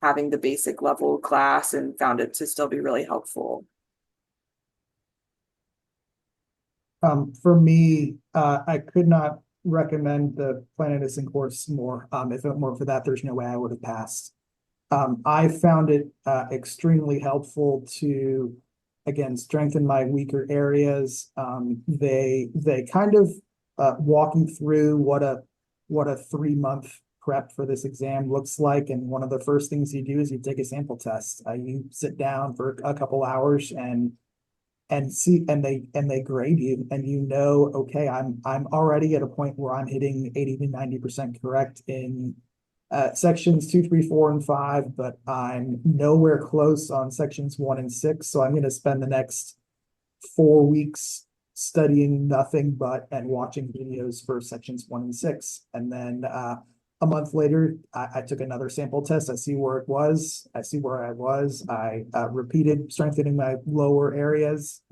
having the basic level class and found it to still be really helpful.
For me, I could not recommend the Planet Edison course more. If it weren't for that, there's no way I would have passed. I found it extremely helpful to, again, strengthen my weaker areas. They kind of walk you through what a 3 month prep for this exam looks like. And one of the first things you do is you take a sample test. You sit down for a couple hours and see and they grade you, and okay, I'm already at a point where I'm hitting 80 to 90% correct in sections 2, 3, 4, and 5, but I'm nowhere close on sections 1 and 6. So I'm going to spend the next 4 weeks studying nothing but and watching videos for sections 1 and 6. And then a month later, I took another sample test. I see where it was. I see where I was. I repeated strengthening my lower areas.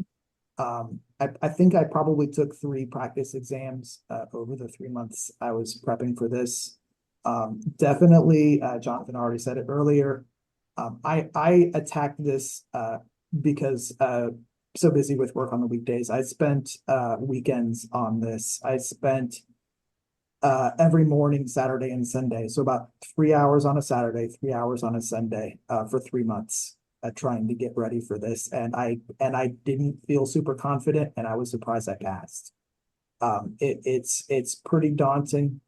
I think I probably took 3 practice exams over the 3 months I was prepping for this. Definitely, Jonathan already said it earlier. I attacked this because so busy with work on the weekdays. I spent weekends on this. I spent every morning, Saturday and Sunday. So about 3 hours on a Saturday, 3 hours on a Sunday for 3 months trying to get ready for this. And I didn't feel super confident, and I was surprised I passed. It's pretty daunting.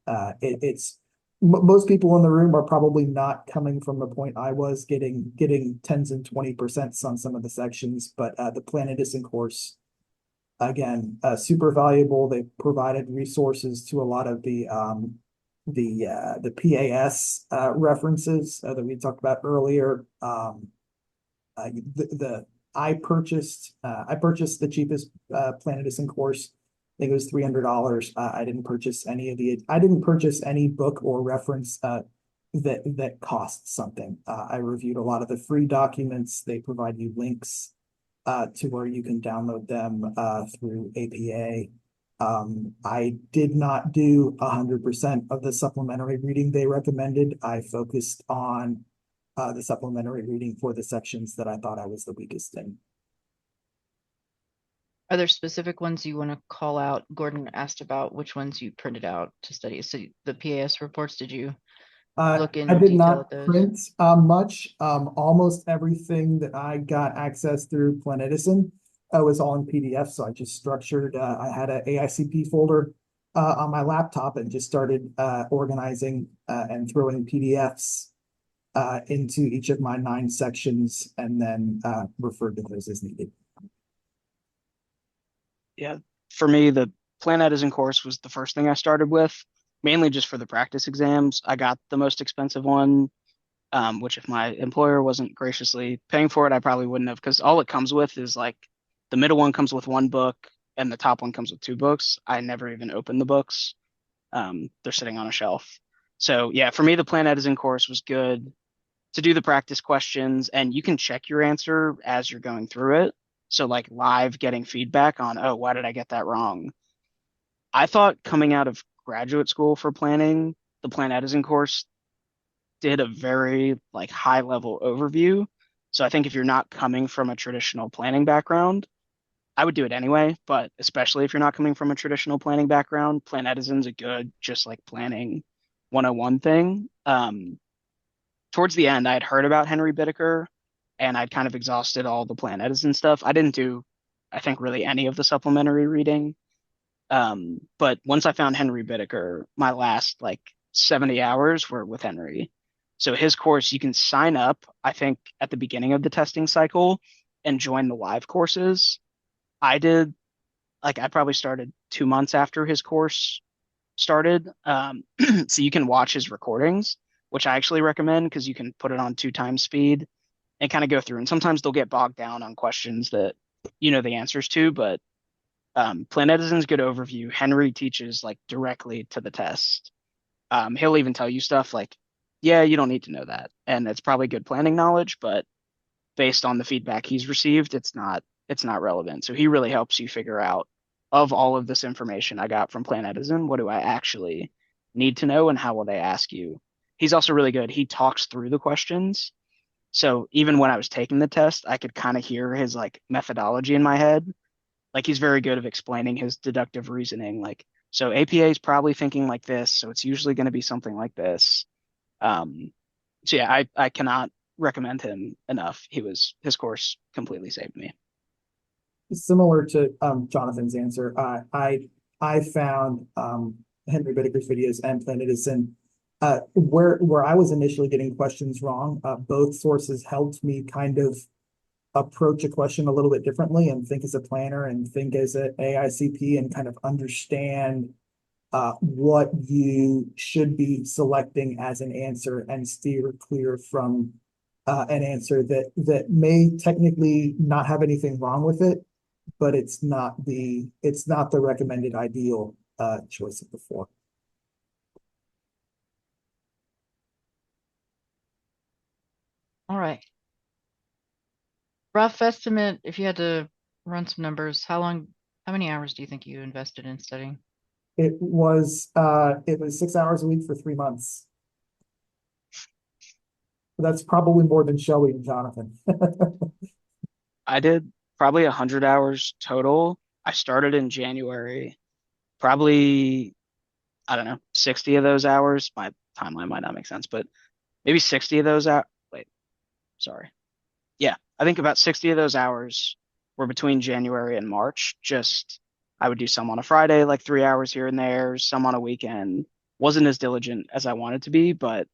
Most people in the room are probably not coming from the point I was getting 10s and 20% on some of the sections, but the Planet Edison course, again, super valuable. They provided resources to a lot of the PAS references that we talked about earlier. I purchased the cheapest Planet Edison course. I think it was $300. I didn't purchase any book or reference that costs something. I reviewed a lot of the free documents. They provide you links to where you can download them through APA. I did not do 100% of the supplementary reading they recommended. I focused on the supplementary reading for the sections that I thought I was the weakest in.
Are there specific ones you want to call out? Gordon asked about which ones you printed out to study. So the PAS reports, did you look in
I did
detail at
not
those?
print much. Almost everything that I got access through Planet Edison was all in PDF. So I just structured, I had an AICP folder on my laptop and just started organizing and throwing PDFs into each of my 9 sections, and then referred to those as needed.
Yeah, for me, the Planet Edison course was the first thing I started with, mainly just for the practice exams. I got the most expensive one, which if my employer wasn't graciously paying for it, I probably wouldn't have, because all it comes with is like the middle one comes with 1 book and the top one comes with 2 books. I never even opened the books. They're sitting on a shelf. So yeah, for me, the Planet Edison course was good to do the practice questions, and you can check your answer as you're going through it. So like live getting feedback on, oh, why did I get that wrong? I thought coming out of graduate school for planning, the Planet Edison course did a very like high level overview. So I think if you're not coming from a traditional planning background, I would do it anyway, but especially if you're not coming from a traditional planning background, Planet Edison's a good just like planning 101 thing. Towards the end, I had heard about Henry Bittaker and I'd kind of exhausted all the Planet Edison stuff. I didn't do, I think, really any of the supplementary reading. But once I found Henry Bittaker, my last like 70 hours were with Henry. So his course, you can sign up, I think, at the beginning of the testing cycle, and join the live courses. I did, like, I probably started 2 months after his course started. So you can watch his recordings, which I actually recommend because you can put it on 2 times speed and kind of go through. And sometimes they'll get bogged down on questions that you know the answers to, but Planet Edizen's good overview. Henry teaches like directly to the test. He'll even tell you stuff like, yeah, you don't need to know that. And it's probably good planning knowledge, but based on the feedback he's received, it's not relevant. So he really helps you figure out of all of this information I got from Planet Edizen, what do I actually need to know and how will they ask you? He's also really good. He talks through the questions. So even when I was taking the test, I could kind of hear his like methodology in my head. Like he's very good at explaining his deductive reasoning. Like, so APA is probably thinking like this, so it's usually going to be something like this. Um, so yeah, I cannot recommend him enough. His course completely saved me.
Similar to Jonathan's answer, I found Henry Whitaker's videos and Planet Edizen where I was initially getting questions wrong. Both sources helped me kind of approach a question a little bit differently and think as a planner and think as an AICP and kind of understand what you should be selecting as an answer and steer clear from an answer that may technically not have anything wrong with it, but it's not the recommended ideal choice of the four.
All right. Rough estimate, if you had to run some numbers, how many hours do you think you invested in studying?
It was 6 hours a week for 3 months. That's probably more than Shelby and Jonathan.
I did probably 100 hours total. I started in January, probably, I don't know, 60 of those hours. My timeline might not make sense, but maybe 60 of those out. Wait, sorry. Yeah, I think about 60 of those hours were between January and March. Just I would do some on a Friday, like 3 hours here and there, some on a weekend. Wasn't as diligent as I wanted to be, but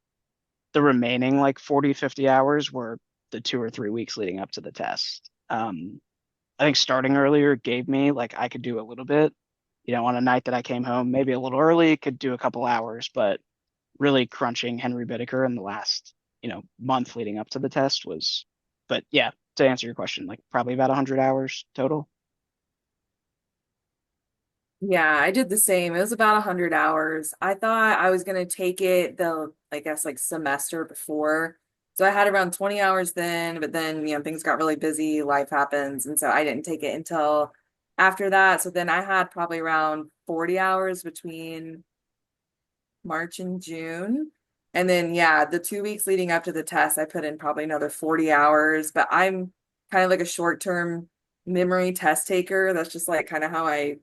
the remaining like 40, 50 hours were the 2 or 3 weeks leading up to the test. I think starting earlier gave me like I could do a little bit, on a night that I came home, maybe a little early, could do a couple hours, but really crunching Henry Bittaker in the last, month leading up to the test was, but yeah, to answer your question, like probably about 100 hours total.
Yeah, I did the same. It was about 100 hours. I thought I was going to take it I guess, like semester before. So I had around 20 hours then, but then, things got really busy, life happens. And so I didn't take it until after that. So then I had probably around 40 hours between March and June. And then, yeah, the 2 weeks leading up to the test, I put in probably another 40 hours. But I'm kind of like a short-term memory test taker. That's just like kind of how I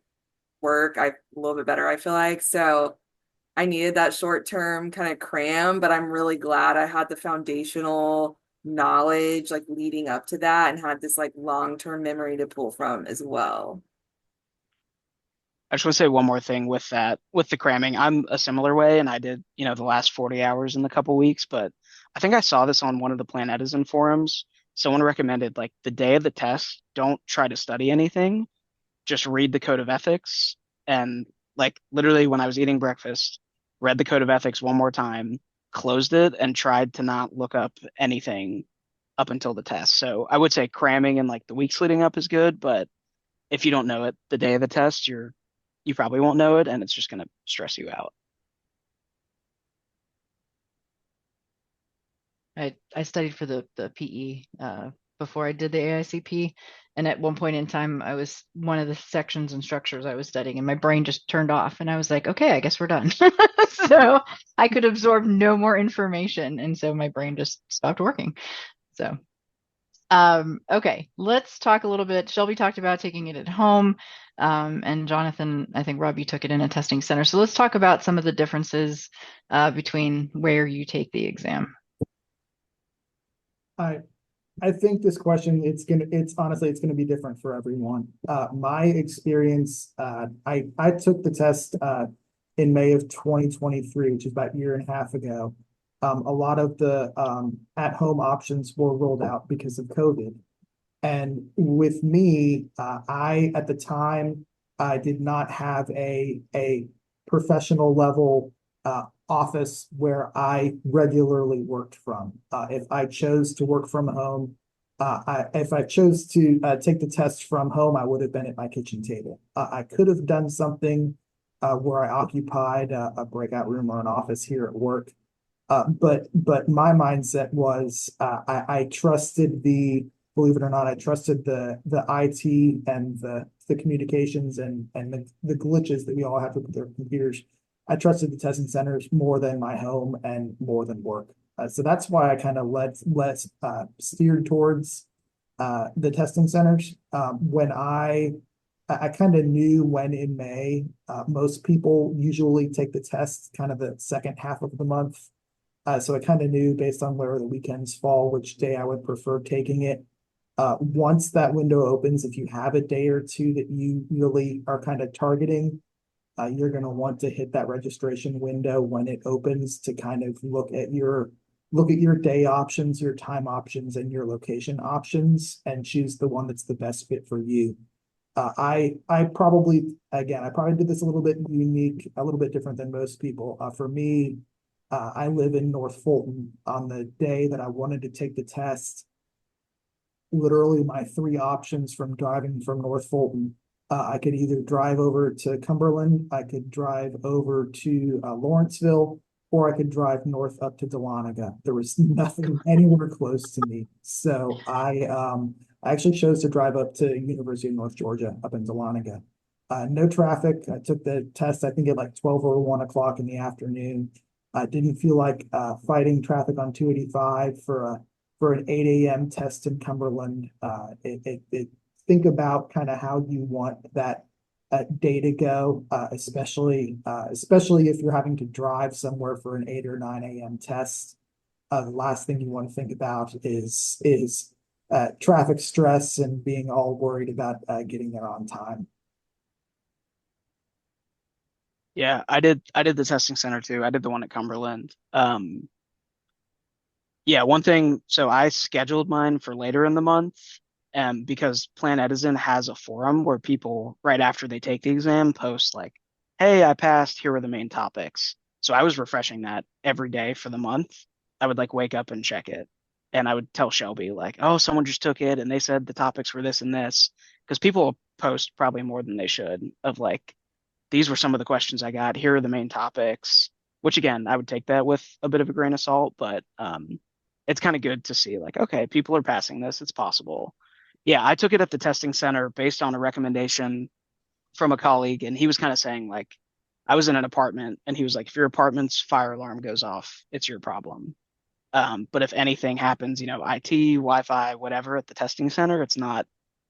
work. I a little bit better, I feel like. So I needed that short term kind of cram, but I'm really glad I had the foundational knowledge like leading up to that and had this like long-term memory to pull from as well.
I just want to say one more thing with that, with the cramming. I'm a similar way, and I did, the last 40 hours in the couple weeks, but I think I saw this on one of the Planet Edizen forums. Someone recommended like the day of the test, don't try to study anything, just read the code of ethics. And like literally when I was eating breakfast, read the code of ethics one more time, closed it, and tried to not look up anything up until the test. So I would say cramming in like the weeks leading up is good, but if you don't know it the day of the test, you probably won't know it and it's just gonna stress you out.
I studied for the PE before I did the AICP, and at one point in time, I was one of the sections and structures I was studying, and my brain just turned off, and I was like, okay, I guess we're done. So I could absorb no more information, and so my brain just stopped working. So, okay, let's talk a little bit. Shelby talked about taking it at home, and Jonathan, I think Rob, you took it in a testing center. So let's talk about some of the differences between where you take the exam.
I think this question, it's honestly, it's gonna be different for everyone. My experience, I took the test in May of 2023, which is about a year and a half ago. A lot of the at-home options were rolled out because of COVID. And with me, at the time, I did not have a professional level office where I regularly worked from. If I chose to work from home, if I chose to take the test from home, I would have been at my kitchen table. I could have done something where I occupied a breakout room or an office here at work. But my mindset was I trusted believe it or not, I trusted the IT and the communications and the glitches that we all have with their computers. I trusted the testing centers more than my home and more than work. So that's why I kind of let steered towards the testing centers. When I kind of knew when in May, most people usually take the test kind of the second half of the month. So I kind of knew based on where the weekends fall, which day I would prefer taking it. Once that window opens, if you have a day or two that you really are kind of targeting, you're going to want to hit that registration window when it opens to kind of look at your day options, your time options, and your location options, and choose the one that's the best fit for you. I probably did this a little bit unique, a little bit different than most people. For me, I live in North Fulton. On the day that I wanted to take the test, literally my three options from driving from North Fulton. I could either drive over to Cumberland, I could drive over to Lawrenceville, or I could drive north up to Dahlonega. There was nothing anywhere close to me. So I actually chose to drive up to University of North Georgia up in Dahlonega. No traffic. I took the test, I think at like 12 or 1 o'clock in the afternoon. I didn't feel like fighting traffic on 285 for an 8 a.m. test in Cumberland. Think about kind of how you want that day to go, especially if you're having to drive somewhere for an 8 or 9 a.m. test. The last thing you want to think about is traffic stress and being all worried about getting there on time.
Yeah, I did the testing center too. I did the one at Cumberland. Yeah, one thing, so I scheduled mine for later in the month, because Plan Edison has a forum where people right after they take the exam post like, "Hey, I passed, here are the main topics." So I was refreshing that every day for the month. I would like wake up and check it. And I would tell Shelby like, "Oh, someone just took it and they said the topics were this and this." Because people post probably more than they should of like, these were some of the questions I got. Here are the main topics, which again, I would take that with a bit of a grain of salt, but it's kind of good to see like, okay, people are passing this. It's possible. Yeah, I took it at the testing center based on a recommendation from a colleague, and he was kind of saying like, I was in an apartment, and he was like, if your apartment's fire alarm goes off, it's your problem. But if anything happens, IT, Wi-Fi, whatever at the testing center, it's not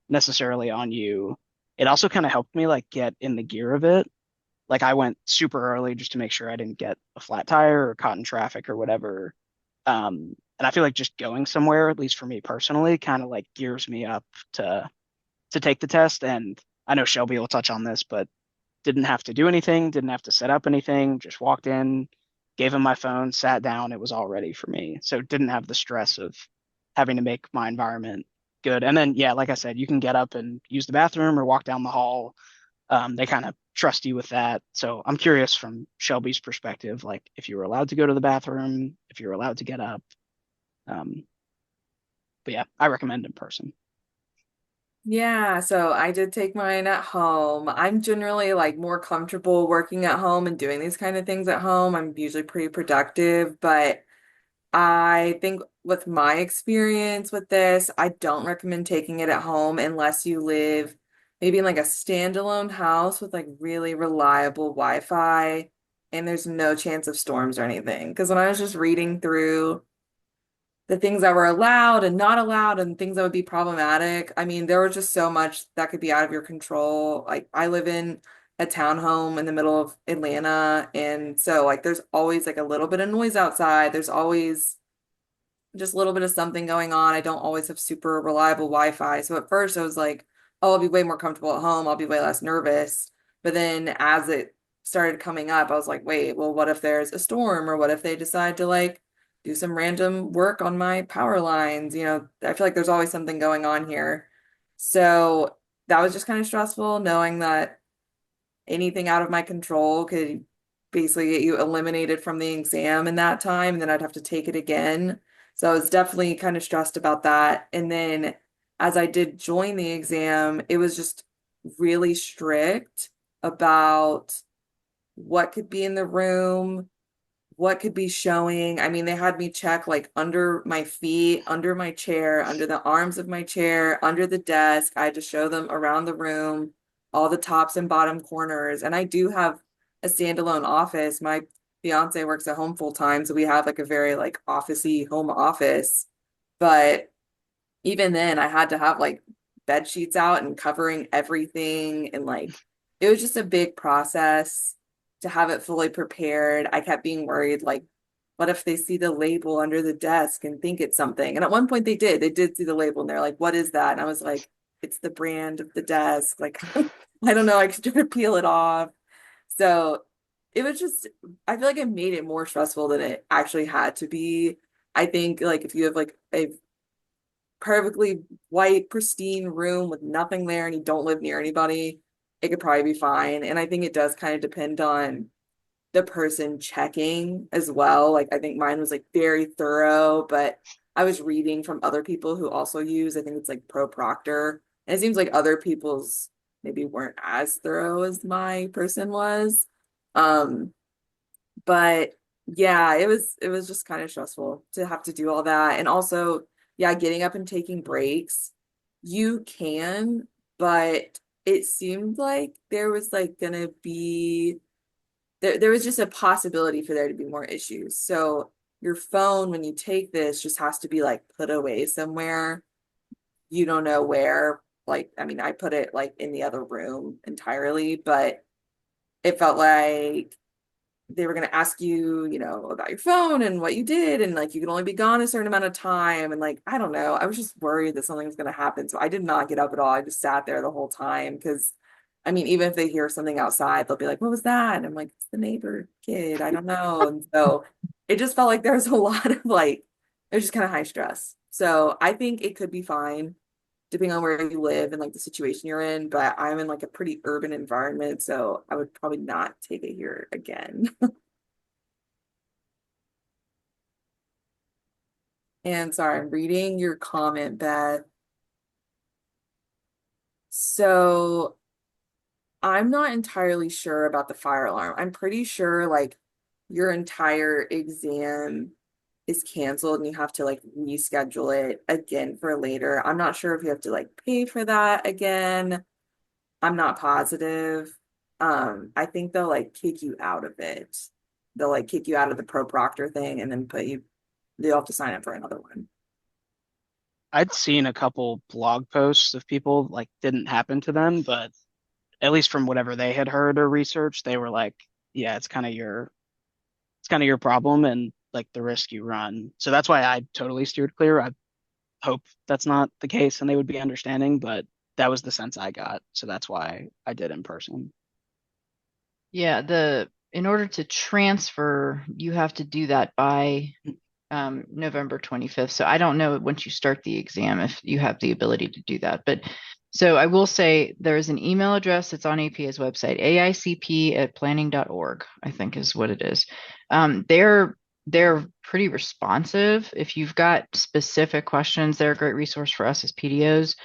necessarily on you. It also kind of helped me like get in the gear of it. Like I went super early just to make sure I didn't get a flat tire or caught in traffic or whatever. And I feel like just going somewhere, at least for me personally, kind of like gears me up to take the test. And I know Shelby will touch on this, but didn't have to do anything, didn't have to set up anything, just walked in, gave him my phone, sat down, it was all ready for me. So didn't have the stress of having to make my environment good. And then yeah, like I said, you can get up and use the bathroom or walk down the hall. They kind of trust you with that. So I'm curious from Shelby's perspective, like if you were allowed to go to the bathroom, if you were allowed to get up. Um, but yeah, I recommend in person.
Yeah, so I did take mine at home. I'm generally like more comfortable working at home and doing these kind of things at home. I'm usually pretty productive, but I think with my experience with this, I don't recommend taking it at home unless you live maybe in like a standalone house with like really reliable Wi-Fi and there's no chance of storms or anything. Because when I was just reading through the things that were allowed and not allowed and things that would be problematic. I mean, there was just so much that could be out of your control. Like I live in a townhome in the middle of Atlanta, and so like there's always like a little bit of noise outside. There's always just a little bit of something going on. I don't always have super reliable Wi-Fi. So at first I was like, oh, I'll be way more comfortable at home. I'll be way less nervous. But then as it started coming up, I was like, wait, well, what if there's a storm or what if they decide to like do some random work on my power lines. I feel like there's always something going on here. So that was just kind of stressful, knowing that anything out of my control could basically get you eliminated from the exam in that time, and then I'd have to take it again. So I was definitely kind of stressed about that. And then as I did join the exam, it was just really strict about what could be in the room, what could be showing. I mean, they had me check like under my feet, under my chair, under the arms of my chair, under the desk. I had to show them around the room, all the tops and bottom corners. And I do have a standalone office. My fiance works at home full time, so we have like a very like officey home office. But even then I had to have like bed sheets out and covering everything, and like it was just a big process to have it fully prepared. I kept being worried, like, what if they see the label under the desk and think it's something? And at one point they did see the label and they're like, what is that? And I was like, it's the brand of the desk. Like, I don't know, I could try to peel it off. So it was just, I feel like it made it more stressful than it actually had to be. I think like if you have like a perfectly white, pristine room with nothing there and you don't live near anybody, it could probably be fine. And I think it does kind of depend on the person checking as well. Like I think mine was like very thorough, but I was reading from other people who also use, I think it's like Pro Proctor. And it seems like other people's maybe weren't as thorough as my person was. Um, but yeah, it was just kind of stressful to have to do all that. And also, yeah, getting up and taking breaks. You can, but it seemed like there was like gonna be there was just a possibility for there to be more issues. So your phone, when you take this, just has to be like put away somewhere. You don't know where. Like, I mean, I put it like in the other room entirely, but it felt like they were going to ask you, about your phone and what you did. And like, you could only be gone a certain amount of time. And like, I don't know. I was just worried that something was going to happen. So I did not get up at all. I just sat there the whole time because, I mean, even if they hear something outside, they'll be like, what was that? And I'm like, it's the neighbor kid. I don't know. And so it just felt like there was a lot of like, it was just kind of high stress. So I think it could be fine depending on where you live and like the situation you're in. But I'm in like a pretty urban environment. So I would probably not take it here again. And sorry, I'm reading your comment, Beth. So I'm not entirely sure about the fire alarm. I'm pretty sure like your entire exam is canceled and you have to like reschedule it again for later. I'm not sure if you have to like pay for that again. I'm not positive. I think they'll like kick you out of it. They'll like kick you out of the Pro Proctor thing and then you'll have to sign up for another one.
I'd seen a couple blog posts of people like didn't happen to them, but at least from whatever they had heard or researched, they were like, yeah, it's kind of your problem and like the risk you run. So that's why I totally steered clear. I hope that's not the case and they would be understanding, but that was the sense I got. So that's why I did in person.
Yeah, in order to transfer, you have to do that by November 25th. So I don't know once you start the exam if you have the ability to do that. But so I will say there is an email address that's on APA's website, AICP@planning.org, I think is what it is. They're pretty responsive. If you've got specific questions, they're a great resource for us as PDOs.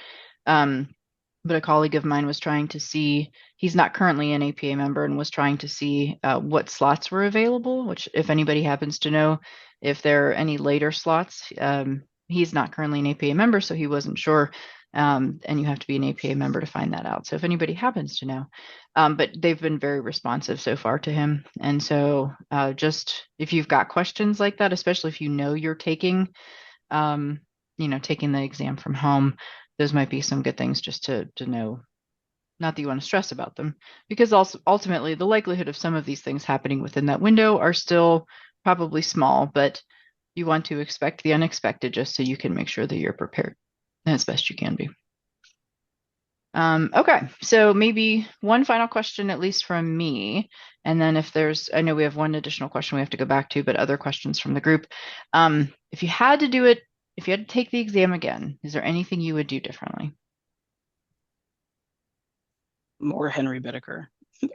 But a colleague of mine was trying to see, he's not currently an APA member and was trying to see what slots were available, which if anybody happens to know if there are any later slots, he's not currently an APA member, so he wasn't sure. And you have to be an APA member to find that out. So if anybody happens to know, but they've been very responsive so far to him. And so just if you've got questions like that, especially if you know you're taking the exam from home, those might be some good things just to know. Not that you want to stress about them, because also ultimately the likelihood of some of these things happening within that window are still probably small, but you want to expect the unexpected just so you can make sure that you're prepared as best you can be. Okay, so maybe one final question, at least from me. And then if there's, I know we have one additional question we have to go back to, but other questions from the group. If you had to do it, if you had to take the exam again, is there anything you would do differently?
More Henry Bittaker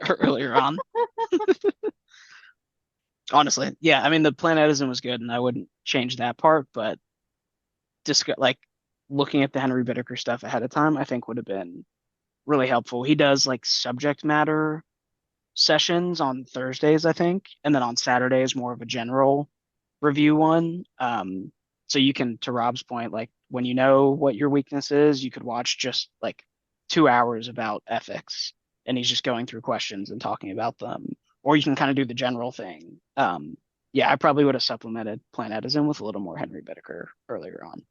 earlier on. Honestly, yeah. I mean, the Planetism was good, and I wouldn't change that part. But just like looking at the Henry Bittaker stuff ahead of time, I think would have been really helpful. He does like subject matter sessions on Thursdays, I think, and then on Saturdays more of a general review one. So you can, to Rob's point, like when you know what your weakness is, you could watch just like 2 hours about ethics, and he's just going through questions and talking about them. Or you can kind of do the general thing. Yeah, I probably would have supplemented Planetism with a little more Henry Bittaker earlier on.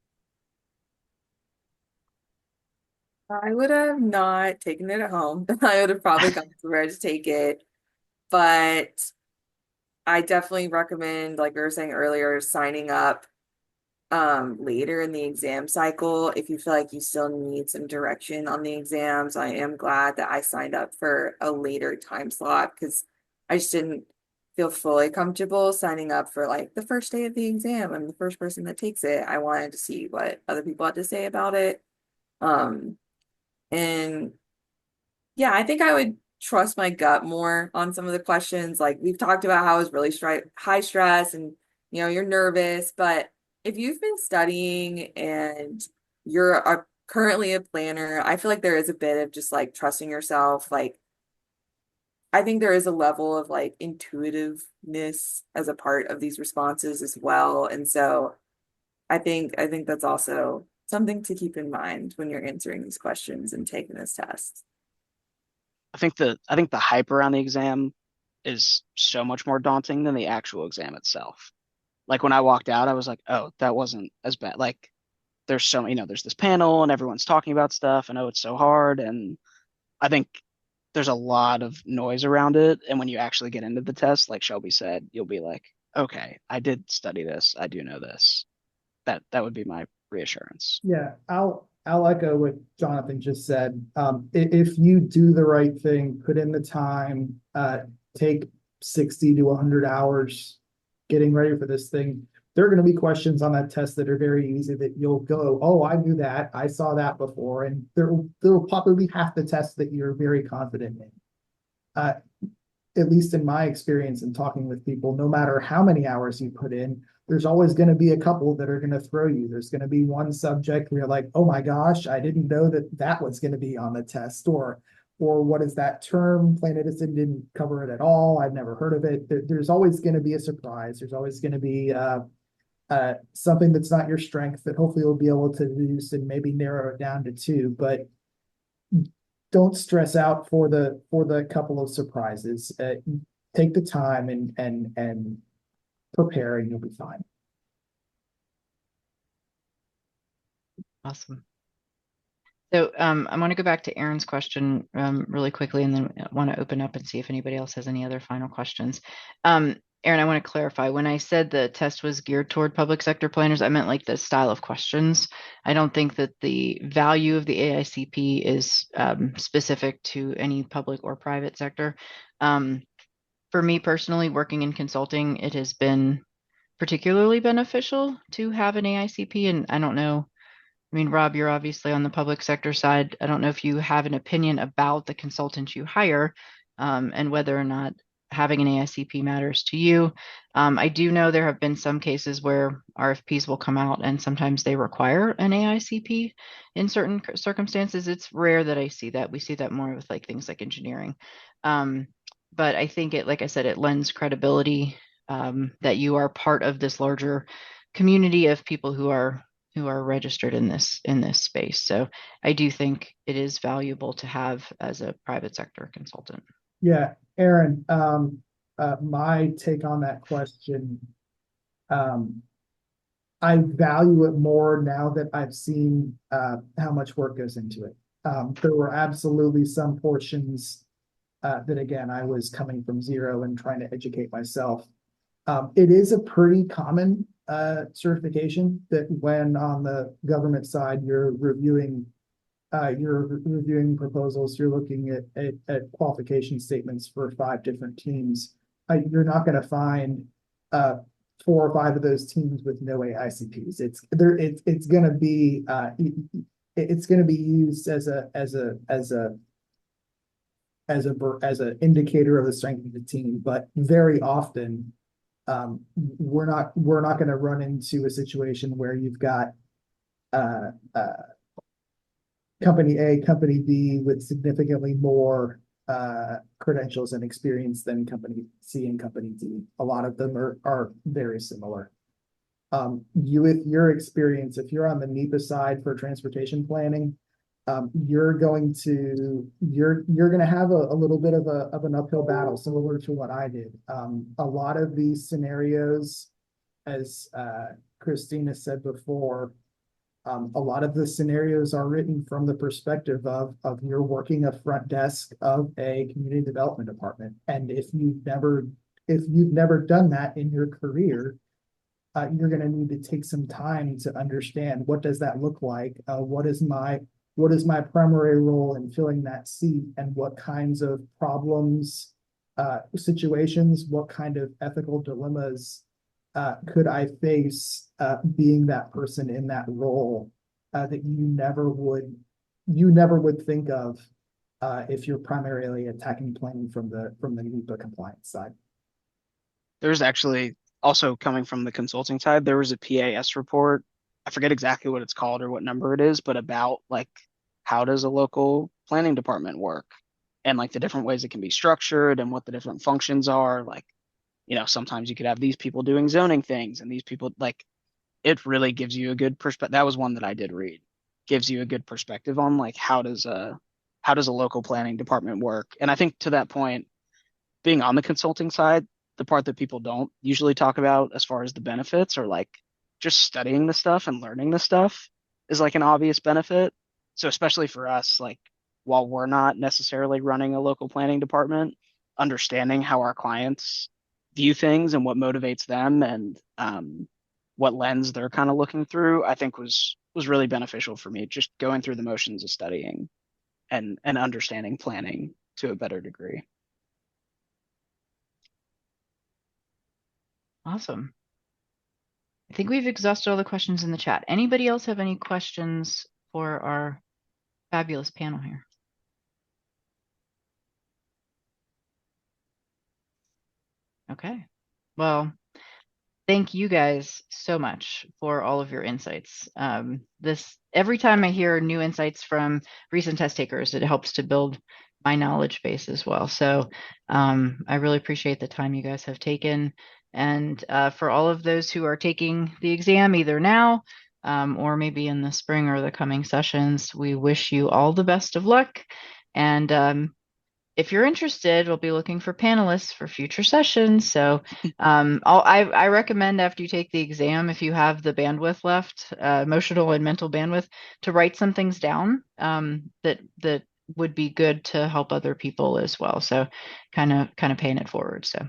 I would have not taken it at home. I would have probably gone somewhere to take it. But I definitely recommend, like we were saying earlier, signing up later in the exam cycle if you feel like you still need some direction on the exams. I am glad that I signed up for a later time slot because I just didn't feel fully comfortable signing up for like the first day of the exam. I'm the first person that takes it. I wanted to see what other people had to say about it. And yeah, I think I would trust my gut more on some of the questions. Like we've talked about how it's really high stress and you're nervous, but if you've been studying and currently a planner, I feel like there is a bit of just like trusting yourself. Like I think there is a level of like intuitiveness as a part of these responses as well. And so I think that's also something to keep in mind when you're answering these questions and taking this test.
I think the hype around the exam is so much more daunting than the actual exam itself. Like when I walked out, I was like, oh, that wasn't as bad. Like there's so, there's this panel and everyone's talking about stuff and oh, it's so hard. And I think there's a lot of noise around it. And when you actually get into the test, like Shelby said, you'll be like, okay, I did study this. I do know this. That would be my reassurance.
Yeah, I'll echo what Jonathan just said. If you do the right thing, put in the time, take 60 to 100 hours getting ready for this thing. There are going to be questions on that test that are very easy that you'll go, oh, I knew that. I saw that before. And there will probably be half the test that you're very confident in. At least in my experience in talking with people, no matter how many hours you put in, there's always going to be a couple that are going to throw you. There's going to be one subject where you're like, oh my gosh, I didn't know that was going to be on the test, or what is that term? Planetism didn't cover it at all. I've never heard of it. There's always going to be a surprise. There's always going to be something that's not your strength that hopefully you'll be able to reduce and maybe narrow it down to two. But don't stress out for the couple of surprises. Take the time and prepare, and you'll be fine.
Awesome. So I want to go back to Aaron's question really quickly, and then I want to open up and see if anybody else has any other final questions. Aaron, I want to clarify. When I said the test was geared toward public sector planners, I meant like the style of questions. I don't think that the value of the AICP is specific to any public or private sector. For me personally, working in consulting, it has been particularly beneficial to have an AICP, and I don't know. I mean, Rob, you're obviously on the public sector side. I don't know if you have an opinion about the consultants you hire and whether or not having an AICP matters to you. I do know there have been some cases where RFPs will come out and sometimes they require an AICP in certain circumstances. It's rare that I see that. We see that more with like things like engineering. But I think it, like I said, it lends credibility that you are part of this larger community of people who are registered in this space. So I do think it is valuable to have as a private sector consultant.
Yeah, Aaron, my take on that question, I value it more now that I've seen how much work goes into it. There were absolutely some portions that, again, I was coming from zero and trying to educate myself. It is a pretty common certification that when on the government side, you're reviewing you're reviewing proposals, you're looking at qualification statements for 5 different teams. You're not going to find 4 or 5 of those teams with no AICPs. It's going to be it's going to be used as an indicator of the strength of the team, but very often we're not going to run into a situation where you've got company A, company B with significantly more credentials and experience than company C and company D. A lot of them are very similar. With your experience, if you're on the NEPA side for transportation planning, you're going to have a little bit of an uphill battle, similar to what I did. A lot of these scenarios, as Christina said before, a lot of the scenarios are written from the perspective of you're working a front desk of a community development department. And if you've never done that in your career, you're going to need to take some time to understand, what does that look like? What is my primary role in filling that seat, and what kinds of problems, situations, what kind of ethical dilemmas could I face being that person in that role that you never would think of if you're primarily attacking planning from the NEPA compliance side.
There's actually also, coming from the consulting side, there was a PAS report. I forget exactly what it's called or what number it is, but about like, how does a local planning department work, and like the different ways it can be structured and what the different functions are. Like, sometimes you could have these people doing zoning things and these people, like, it really gives you a good perspective. That was one that I did read. Gives you a good perspective on like, how does a local planning department work? And I think, to that point, being on the consulting side, the part that people don't usually talk about as far as the benefits, or like just studying the stuff and learning the stuff, is like an obvious benefit. So especially for us, like, while we're not necessarily running a local planning department, understanding how our clients view things and what motivates them, and what lens they're kind of looking through, I think was really beneficial for me, just going through the motions of studying and understanding planning to a better degree.
Awesome. I think we've exhausted all the questions in the chat. Anybody else have any questions for our fabulous panel here? Okay. Well, thank you guys so much for all of your insights. Every time I hear new insights from recent test takers, it helps to build my knowledge base as well. So I really appreciate the time you guys have taken. And for all of those who are taking the exam either now or maybe in the spring or the coming sessions, we wish you all the best of luck. And if you're interested, we'll be looking for panelists for future sessions. So I recommend, after you take the exam, if you have the bandwidth left, emotional and mental bandwidth, to write some things down that would be good to help other people as well. So kind of paying it forward. So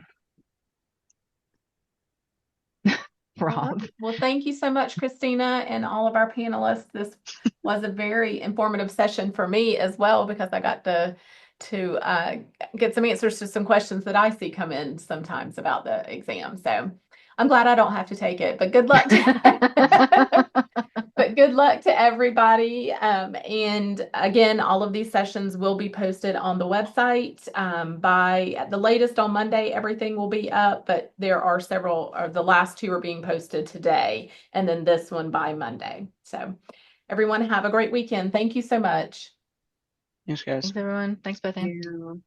Rob.
Well, thank you so much, Christina, and all of our panelists. This was a very informative session for me as well, because I got to get some answers to some questions that I see come in sometimes about the exam. So I'm glad I don't have to take it, but good luck. But good luck to everybody. And again, all of these sessions will be posted on the website by at the latest on Monday. Everything will be up, but there are several, or the last 2 are being posted today, and then this one by Monday. So everyone have a great weekend. Thank you so much.
Thanks, guys.
Thanks, everyone. Thanks, Beth Ann.
You.